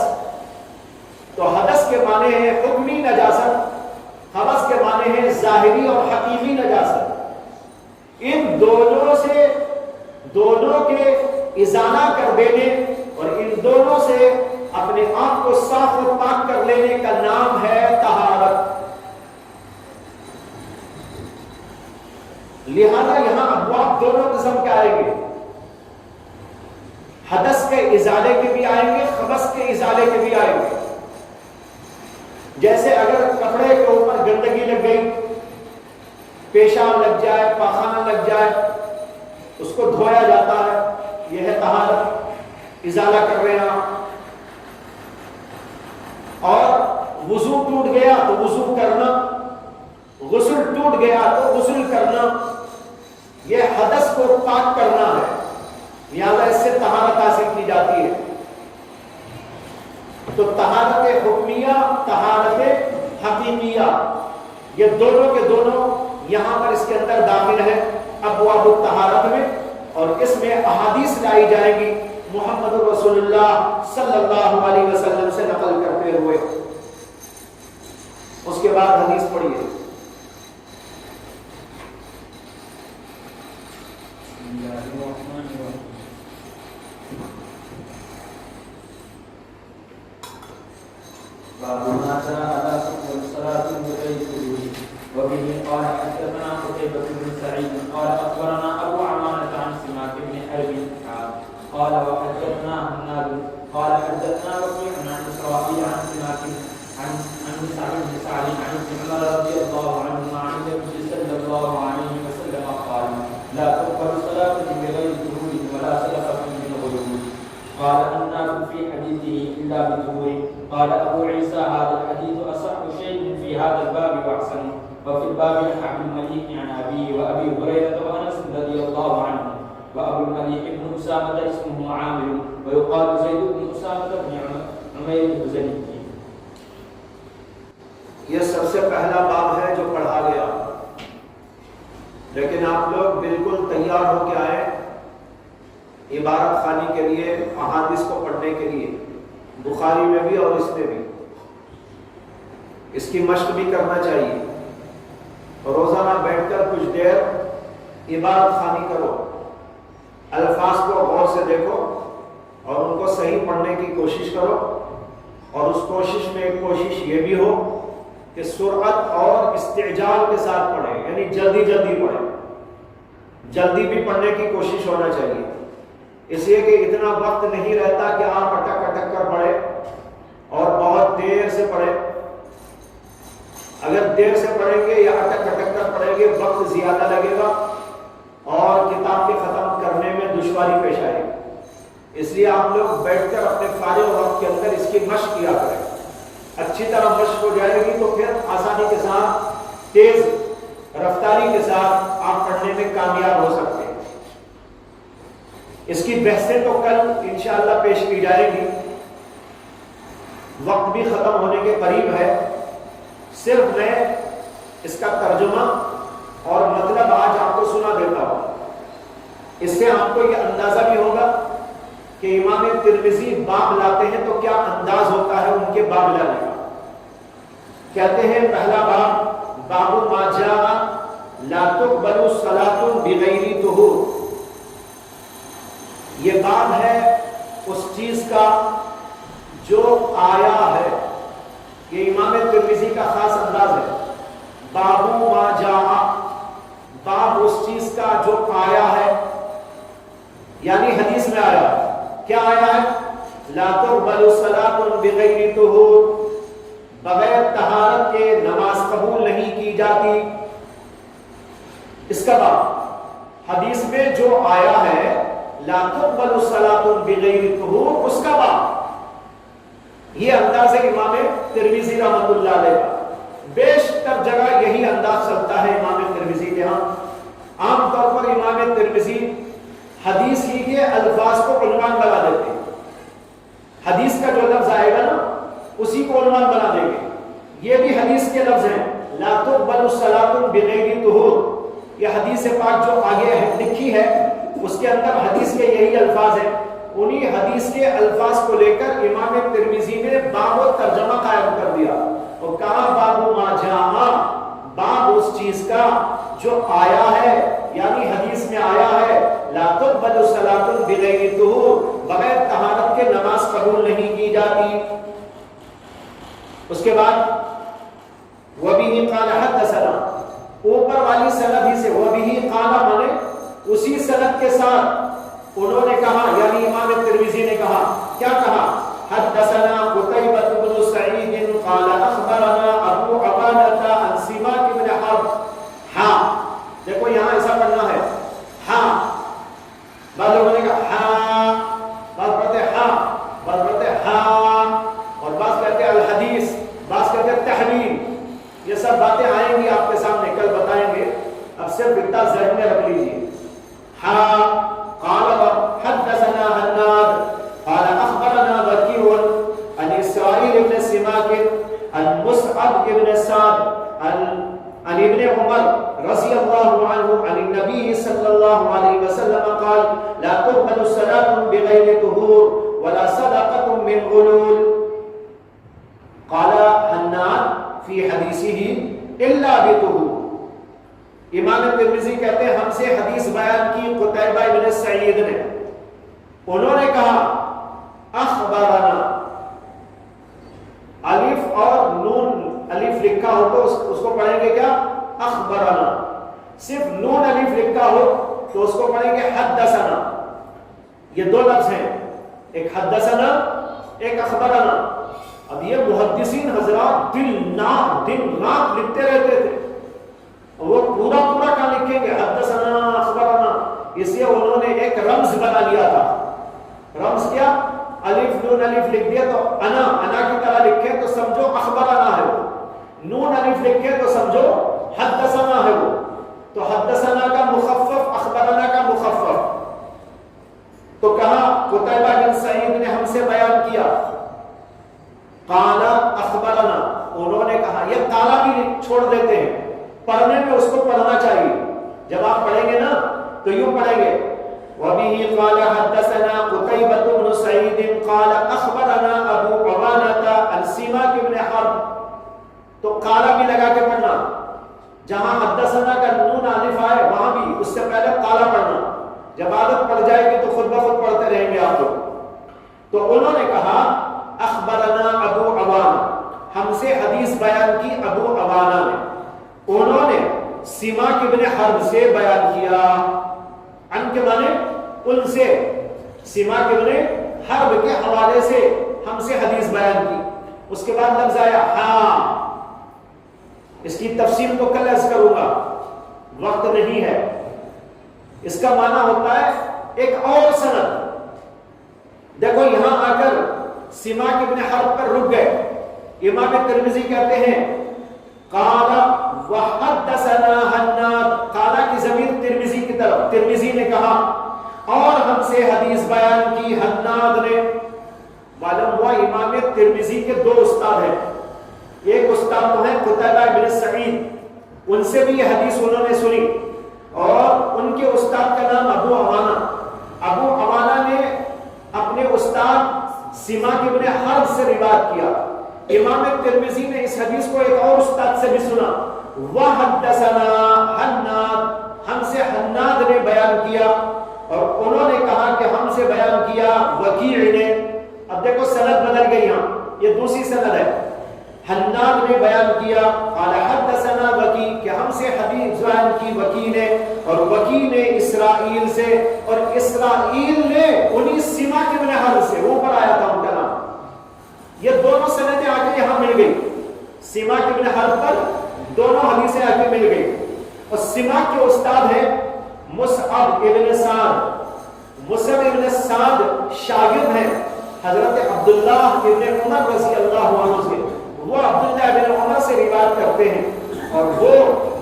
تو حدث کے معنی ہے حکمی نجاست، خبث کے معنی ہے ظاہری اور حقیقی نجاست. ان دونوں کے ازالہ کر دینے اور ان دونوں سے اپنے آپ کو صاف و پاک کر لینے کا نام ہے طہارت. لہذا یہاں ابواب دونوں قسم کے آئیں گے، حدث کے ازالے کے بھی آئیں گے، خبث کے ازالے کے بھی آئیں گے. جیسے اگر کپڑے کے اوپر گندگی لگ گئی، پیشاب لگ جائے، پاخانہ لگ جائے، اس کو دھویا جاتا ہے، یہ ہے طہارت، ازالہ کر رہے ہیں. اور وضو ٹوٹ گیا تو وضو کرنا، غسل ٹوٹ گیا تو غسل کرنا، یہ حدث کو پاک کرنا ہے. لہذا اس سے طہارت حاصل کی جاتی ہے. تو طہارت حکمیہ، طہارت حقیقیہ، یہ دونوں کے دونوں یہاں پر اس کے اندر داخل ہے ابواب الطہارت میں. اور اس میں احادیث لائی جائے گی محمد رسول اللہ صلی اللہ علیہ وسلم سے نقل کرتے ہوئے. اس کے بعد حدیث پڑھیے. باب ما جاء على فضل الصلاة بغير وضوء. وبه قال حدثنا قتيبة بن سعيد قال أخبرنا أبو عوانة عن سماك بن حرب قال وحدثنا هناد قال حدثنا وكيع عن إسرائيل عن سماك عن مسعر بن سعد عن ابن عمر رضي الله عنهما عن النبي صلى الله عليه وسلم قال لا تقبل صلاة بغير وضوء ولا صدقة من غلول. قال هناد في حديثه إلا بطهور. قال أبو عيسى هذا الحديث أصح شيء في هذا الباب وأحسنه. وفي الباب عن عبد المليك عن أبيه وأبي هريرة وأنس رضي الله عنه. وأبو المليك بن أسامة اسمه عامر ويقال زيد بن أسامة بن عمير الهذلي. یہ سب سے پہلا باب ہے جو پڑھا گیا، لیکن آپ لوگ بالکل تیار ہو کے آئے عبارت خوانی کے لیے، احادیث کو پڑھنے کے لیے، بخاری میں بھی اور اس میں بھی. اس کی مشق بھی کرنا چاہیے. روزانہ بیٹھ کر کچھ دیر عبارت خوانی کرو، الفاظ کو غور سے دیکھو اور ان کو صحیح پڑھنے کی کوشش کرو. اور اس کوشش میں ایک کوشش یہ بھی ہو کہ سرعت اور استعجال کے ساتھ پڑھیں، یعنی جلدی پڑھیں. جلدی بھی پڑھنے کی کوشش ہونا چاہیے، اس لیے کہ اتنا وقت نہیں رہتا کہ آپ اٹک کر پڑھیں اور بہت دیر سے پڑھیں. اگر دیر سے پڑھیں گے یا اٹک کر پڑھیں گے وقت زیادہ لگے گا اور کتاب کے ختم کرنے میں دشواری پیش آئے گی. اس لیے آپ لوگ بیٹھ کر اپنے فارغ وقت کے اندر اس کی مشق کیا کریں. اچھی طرح مشق ہو جائے گی تو پھر آسانی کے ساتھ، تیز رفتاری کے ساتھ آپ پڑھنے میں کامیاب ہو سکتے ہیں. اس کی بحثیں تو کل انشاءاللہ پیش کی جائے گی، وقت بھی ختم ہونے کے قریب ہے۔ صرف میں اس کا ترجمہ اور مطلب آج آپ کو سنا دیتا ہوں، اس سے آپ کو یہ اندازہ بھی ہوگا کہ امام ترمذی باب لاتے ہیں تو کیا انداز ہوتا ہے ان کے باب لانے کا۔ کہتے ہیں پہلا باب، باب ما جاء لا تقبل صلاۃ بغیر طہور، یہ باب ہے اس چیز کا جو آیا ہے، یہ امام ترمذی کا خاص انداز ہے۔ باب ما جاء، باب اس چیز کا جو آیا ہے، یعنی حدیث میں آیا ہے۔ کیا آیا ہے؟ لا تقبل صلاۃ بغیر طہور، بغیر طہارت کے نماز قبول نہیں کی جاتی، اس کا باب۔ حدیث میں جو آیا ہے لا تقبل صلاۃ بغیر طہور، اس کا باب۔ یہ انداز ہے امام ترمذی رحمۃ اللہ علیہ کا، بیشتر جگہ یہی انداز چلتا ہے امام ترمذی کے ہاں۔ عام طور پر امام ترمذی حدیث ہی کے الفاظ کو عنوان بنا دیتے ہیں، حدیث کا جو لفظ آئے گا نا اسی کو عنوان بنا دیں گے۔ یہ بھی حدیث کے لفظ ہیں، لا تقبل صلاۃ بغیر طہور، یہ حدیث پاک جو آگے لکھی ہے اس کے اندر حدیث کے یہی الفاظ ہیں۔ انہی حدیث کے الفاظ کو لے کر امام ترمذی نے باب و ترجمہ قائم کر دیا اور کہا باب ما جاء، باب اس چیز کا جو آیا ہے، یعنی حدیث میں آیا ہے لا تقبل صلاۃ بغیر طہور، بغیر طہارت کے نماز قبول نہیں کی جاتی۔ اس کے بعد وبه قال حدثنا، اوپر والی سند ہی سے وبه قال مانے اسی سند کے ساتھ انہوں نے کہا، یعنی امام ترمذی نے کہا، کیا کہا؟ حدثنا قتيبة بن سعيد قال اخبرنا ابو عوانة عن سماك بن حرب۔ ہاں دیکھو یہاں ایسا کرنا ہے، ہاں، بعض لوگوں نے کہا ہاں، بعض پڑھتے ہاں، بعض پڑھتے ہاں، اور بعض کہتے ہیں الحدیث، بعض کہتے ہیں تحویل۔ یہ سب باتیں آئیں گی آپ کے سامنے، کل بتائیں گے، اب صرف اتنا ذہن میں رکھ لیجیے۔ ہاں قال حدثنا حناد قال اخبرنا وكيع عن اسرائيل بن سماك عن مصعب بن سعد عن ابن عمر رضي الله عنه عن النبي صلى الله عليه وسلم قال لا تقبل الصلاة بغير طهور ولا صدقة من غلول۔ قال حناد في حديثه الا بطهور۔ امام ترمذی کہتے ہیں ہم سے حدیث بیان کی قتیبہ بن سعید نے، انہوں نے کہا اخبرنا، الف اور نون الف لکھا ہو تو اس کو پڑھیں گے کیا؟ اخبرنا۔ صرف نون الف لکھا ہو تو اس کو پڑھیں گے حدثنا۔ یہ دو لفظ ہیں، ایک حدثنا ایک اخبرنا۔ اب یہ محدثین حضرات دن رات لکھتے رہتے تھے، وہ پورا کہاں لکھیں گے حدثنا اخبرنا، اس لیے انہوں نے ایک رمز بنا لیا تھا۔ رمز کیا؟ الف نون الف لکھ دیا تو انا کی طرح لکھے تو سمجھو اخبرنا ہے وہ، نون الف لکھے تو سمجھو حدثنا ہے وہ۔ تو حدثنا کا مخفف، اخبرنا کا مخفف۔ تو کہا قتیبہ بن سعید نے ہم سے بیان کیا، قال اخبرنا، انہوں نے کہا، یہ قالا بھی چھوڑ دیتے ہیں، پڑھنے میں اس کو پڑھنا چاہیے، جب آپ پڑھیں گے نا تو یوں پڑھیں گے وَبِهِ قَالَ حَدَّثَنَا قُتَيْبَةُ بْنُ سَعِيدٍ قَالَ أَخْبَرَنَا أَبُو عَوَانَةَ عَنْ سِمَاكِ بْنِ حَرْبٍ۔ تو قالا بھی لگا کے پڑھنا، جہاں حدثنا کا نون الف آئے وہاں بھی اس سے پہلے قالا پڑھنا، جب عادت پڑ جائے گی تو خود بخود پڑھتے رہیں گے آپ لوگ۔ تو انہوں نے کہا اخبرنا ابو عوانہ، ہم سے حدیث بیان کی ابو عوانہ نے، انہوں نے سماک ابن حرب سے بیان کیا، ان کے معنی ان سے، سماک ابن حرب کے حوالے سے ہم سے حدیث بیان کی۔ اس کے بعد لفظ آیا ہاں، اس کی تفصیل تو کل عرض کروں گا، وقت نہیں ہے۔ اس کا معنی ہوتا ہے ایک اور سند۔ دیکھو یہاں آ کر سماک ابن حرب پر رک گئے، امام ترمذی کہتے ہیں قال وحدثنا حناد، قال کی ضمیر ترمذی کی طرف، ترمذی نے کہا اور ہم سے حدیث بیان کی حناد نے. معلوم ہوا امام ترمذی کے دو استاد ہیں. ایک استاد تو ہے قتیبہ بن سعید, ان سے بھی یہ حدیث انہوں نے سنی, اور ان کے استاد کا نام ابو عوانہ. ابو عوانہ نے اپنے استاد سماک ابن حرب سے روایت کیا. امام ترمذی نے اس حدیث کو ایک اور استاد سے بھی سنا. وحدثنا حناد, ہم سے حناد نے بیان کیا, اور انہوں نے کہا کہ ہم سے بیان کیا وکیع نے. اب دیکھو سند بدل گئی, یہاں یہ دوسری سند ہے. حناد نے بیان کیا قال حدثنا وکیع, کہ ہم سے حدیث بیان کی وکیع نے, اور وکیع نے اسرائیل سے, اور اسرائیل نے انہی سماک ابن حرب سے, اوپر آیا تھا ان کا نام. یہ دونوں سندیں آگے یہاں مل گئی. سماک ابن حرب پر دونوں حدیثیں آگے مل گئی. اور سماک کے استاد ہیں مصعب ابن سعد. مصعب ابن سعد شاگرد ہیں حضرت عبداللہ ابن عمر رضی اللہ عنہ سے. وہ عبداللہ ابن عمر سے روایت کرتے ہیں, اور وہ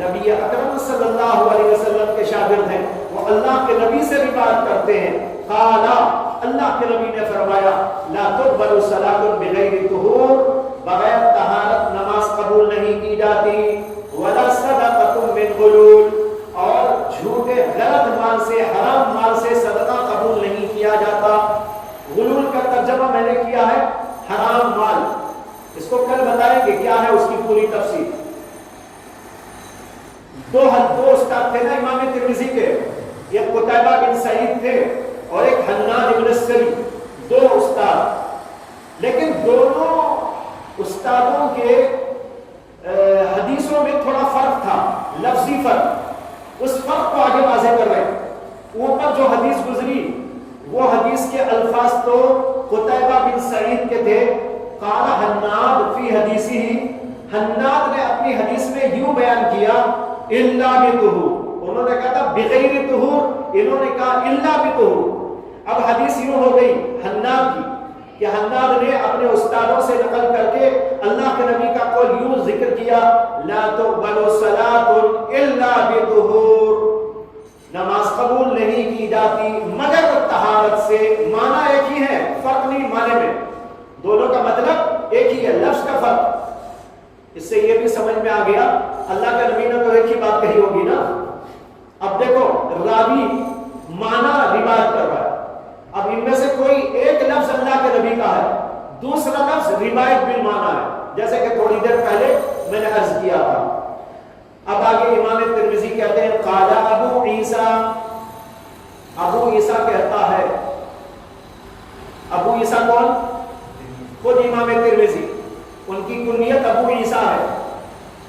نبی اکرم صلی اللہ علیہ وسلم کے شاگرد ہیں. وہ اللہ کے نبی سے روایت کرتے ہیں. قال, اللہ کے نبی نے فرمایا لا تقبل صلاۃ بغیر طہور, بغیر طہارت نماز قبول نہیں کی جاتی. ولا صدقۃ من غلول, اور جھوٹے غلط مال سے, حرام مال سے صدقہ قبول نہیں کیا جاتا. غلول کا ترجمہ میں نے کیا ہے حرام مال. اس کو کل بتائیں گے کیا ہے اس کی پوری تفصیل. دو استاد تھے نا امام ترمذی کے, ایک قتیبہ بن سعید تھے اور ایک حناد بن سری, دو استاد. لیکن دونوں استادوں کے حدیثوں میں تھوڑا فرق تھا, لفظی فرق. اس فرق کو آگے واضح کر رہے ہیں. اوپر جو حدیث گزری وہ حدیث کے الفاظ تو قتیبہ بن سعید کے تھے. قال حناد فی حدیثہ, حناد نے اپنی حدیث میں یوں بیان کیا الا بطہور. انہوں نے کہا تھا بغیر طہور, انہوں نے کہا الا بطہور. اب حدیث یوں ہو گئی حناد کی کہ حناد نے اپنے استادوں سے نقل کر کے اللہ کے نبی کا قول یوں ذکر کیا لا تقبل صلاۃ الا بطہور, نماز قبول نہیں کی جاتی مگر طہارت سے. معنی ایک ہی ہے, فرق نہیں معنی میں, دونوں کا مطلب ایک ہی ہے, لفظ کا فرق. اس سے یہ بھی سمجھ میں آ گیا اللہ کے نبی نے تو ایک ہی بات کہی ہوگی نا. اب دیکھو راوی معنی روایت کر رہا ہے, اب ان میں سے کوئی ایک لفظ اللہ کے نبی کا ہے, دوسرا لفظ روایت بالمعنی ہے, جیسے کہ تھوڑی دیر پہلے میں نے عرض کیا تھا. اب آگے امام ترمذی کہتے ہیں قال ابو عیسیٰ, ابو عیسیٰ کہتا ہے. ابو عیسیٰ کون؟ خود امام ترمذی, ان کی کنیت ابو عیسیٰ ہے.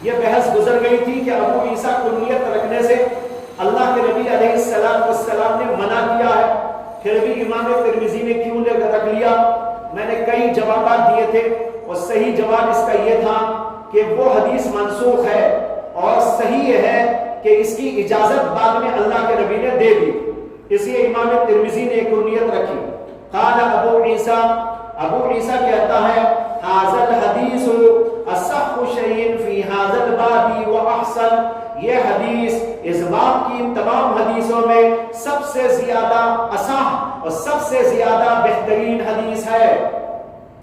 یہ بحث گزر گئی تھی کہ ابو عیسیٰ کنیت رکھنے سے اللہ کے نبی علیہ السلام نے منع کیا ہے, پھر بھی امام ترمذی نے کیوں رکھ لیا. میں نے کئی جوابات دیے تھے, اور صحیح جواب اس کا یہ تھا کہ وہ حدیث منسوخ ہے, اور صحیح ہے کہ اس کی اجازت بعد میں اللہ کے نبی نے دے دی, اس لیے امام ترمذی نے کنیت رکھی. قال ابو عیسیٰ, ابو عیسیٰ کہتا ہے ھذا الحدیث اصح شیء فی ھذا الباب واحسن, یہ حدیث اس باب کی تمام حدیثوں میں سب سے زیادہ اصح اور سب سے زیادہ بہترین حدیث ہے.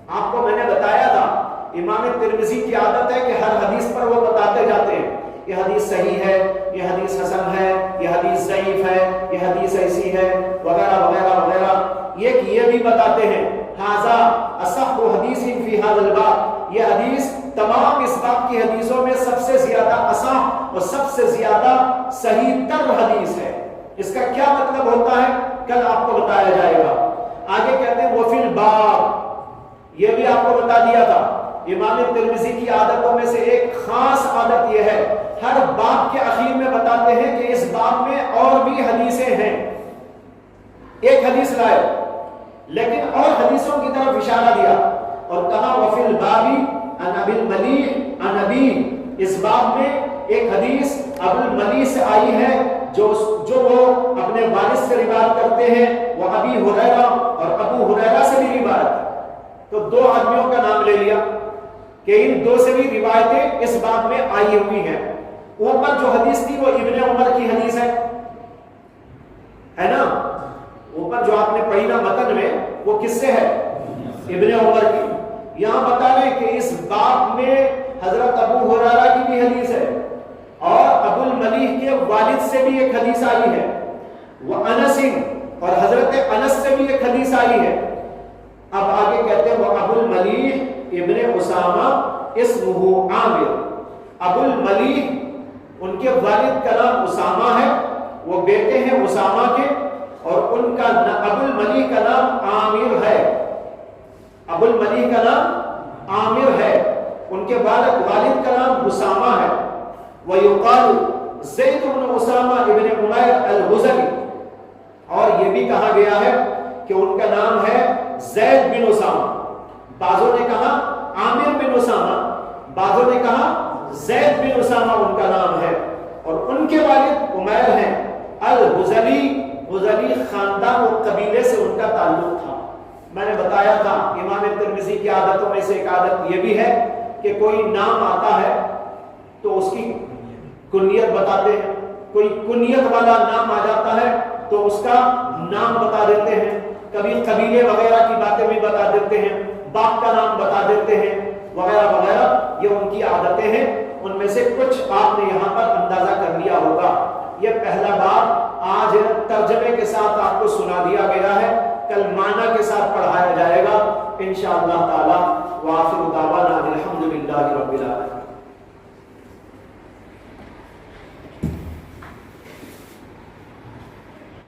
آپ کو میں نے بتایا تھا امام ترمذی کی عادت ہے کہ ہر حدیث پر وہ بتاتے جاتے ہیں یہ حدیث صحیح ہے, یہ حدیث حسن ہے, یہ حدیث ضعیف ہے, یہ حدیث ایسی ہے, وغیرہ وغیرہ وغیرہ. یہ بھی بتاتے ہیں ھذا اصح حدیث فی ھذا الباب, یہ حدیث تمام اس باب کی حدیثوں میں سب سے زیادہ اصح اور سب سے زیادہ صحیح تر حدیث ہے. اس کا کیا مطلب ہوتا ہے کل آپ کو بتایا جائے گا. آگے کہتے ہیں وفی الباب, یہ بھی آپ کو بتا دیا تھا. امام ترمذی کی عادتوں میں سے ایک خاص عادت یہ ہے, ہر باب کے اخیر میں بتاتے ہیں کہ اس باب میں اور بھی حدیثیں ہیں. ایک حدیث لائے لیکن اور حدیثوں کی طرف اشارہ دیا اور کہا وفی البابی عن ابی الملیح عن ابی, اس باب میں ایک حدیث ابو الملیح سے آئی ہے جو وہ اپنے والد سے روایت کرتے ہیں, وہ ابی ہریرہ اور ابو ہریرہ سے بھی روایت. تو دو آدمیوں کا نام لے لیا کہ ان دو سے بھی روایتیں اس باب میں آئی ہوئی ہیں. اوپر جو حدیث تھی وہ ابن عمر کی حدیث ہے نا, کس سے ہے؟ ابن عمر کی. یہاں بتا رہے ہیں کہ اس باب میں حضرت ابو ہریرہ کی بھی حدیث ہے اور ابو الملیح کے والد سے بھی ایک حدیث آئی ہے، وہ انس، اور حضرت انس سے بھی ایک حدیث آئی ہے. اب آگے کہتے ہیں وہ ابو الملیح ابن اسامہ اسمہ عامر. ابو الملیح ان کے والد کا نام اسامہ ہے، وہ بیٹے ہیں اسامہ کے، اور ان کا ابو الملیح کا نام عامر ہے. ابو الملیح کا نام عامر ہے، ان کے والد کا نام اسامہ ہے. وَيُقَالُ زید بن اسامہ ابن عمیر الحزلی، اور یہ بھی کہا گیا ہے کہ ان کا نام ہے زید بن اسامہ. بعضوں نے کہا عامر بن اسامہ، بعضوں نے کہا زید بن اسامہ ان کا نام ہے، اور ان کے والد عمیر ہیں الحزلی. حزلی خاندان و قبیلے سے ان کا تعلق تھا. میں نے بتایا تھا امام ترمذی کی عادتوں میں سے ایک عادت یہ بھی ہے کہ کوئی نام آتا ہے تو اس کی کنیت بتاتے ہیں. کوئی کنیت والا نام آ جاتا ہے تو اس کا نام بتا دیتے ہیں. کبھی قبیلے وغیرہ کی باتیں بھی بتا دیتے ہیں، باپ کا نام بتا دیتے ہیں، وغیرہ وغیرہ. یہ ان کی عادتیں ہیں. ان میں سے کچھ آپ نے یہاں پر اندازہ کر لیا ہوگا. یہ پہلا باب آج ترجمے کے ساتھ آپ کو سنا دیا گیا ہے، کل معنی کے ساتھ پڑھایا جائے گا انشاءاللہ تعالی. وآخر دعوانا الحمدللہ رب العالمین.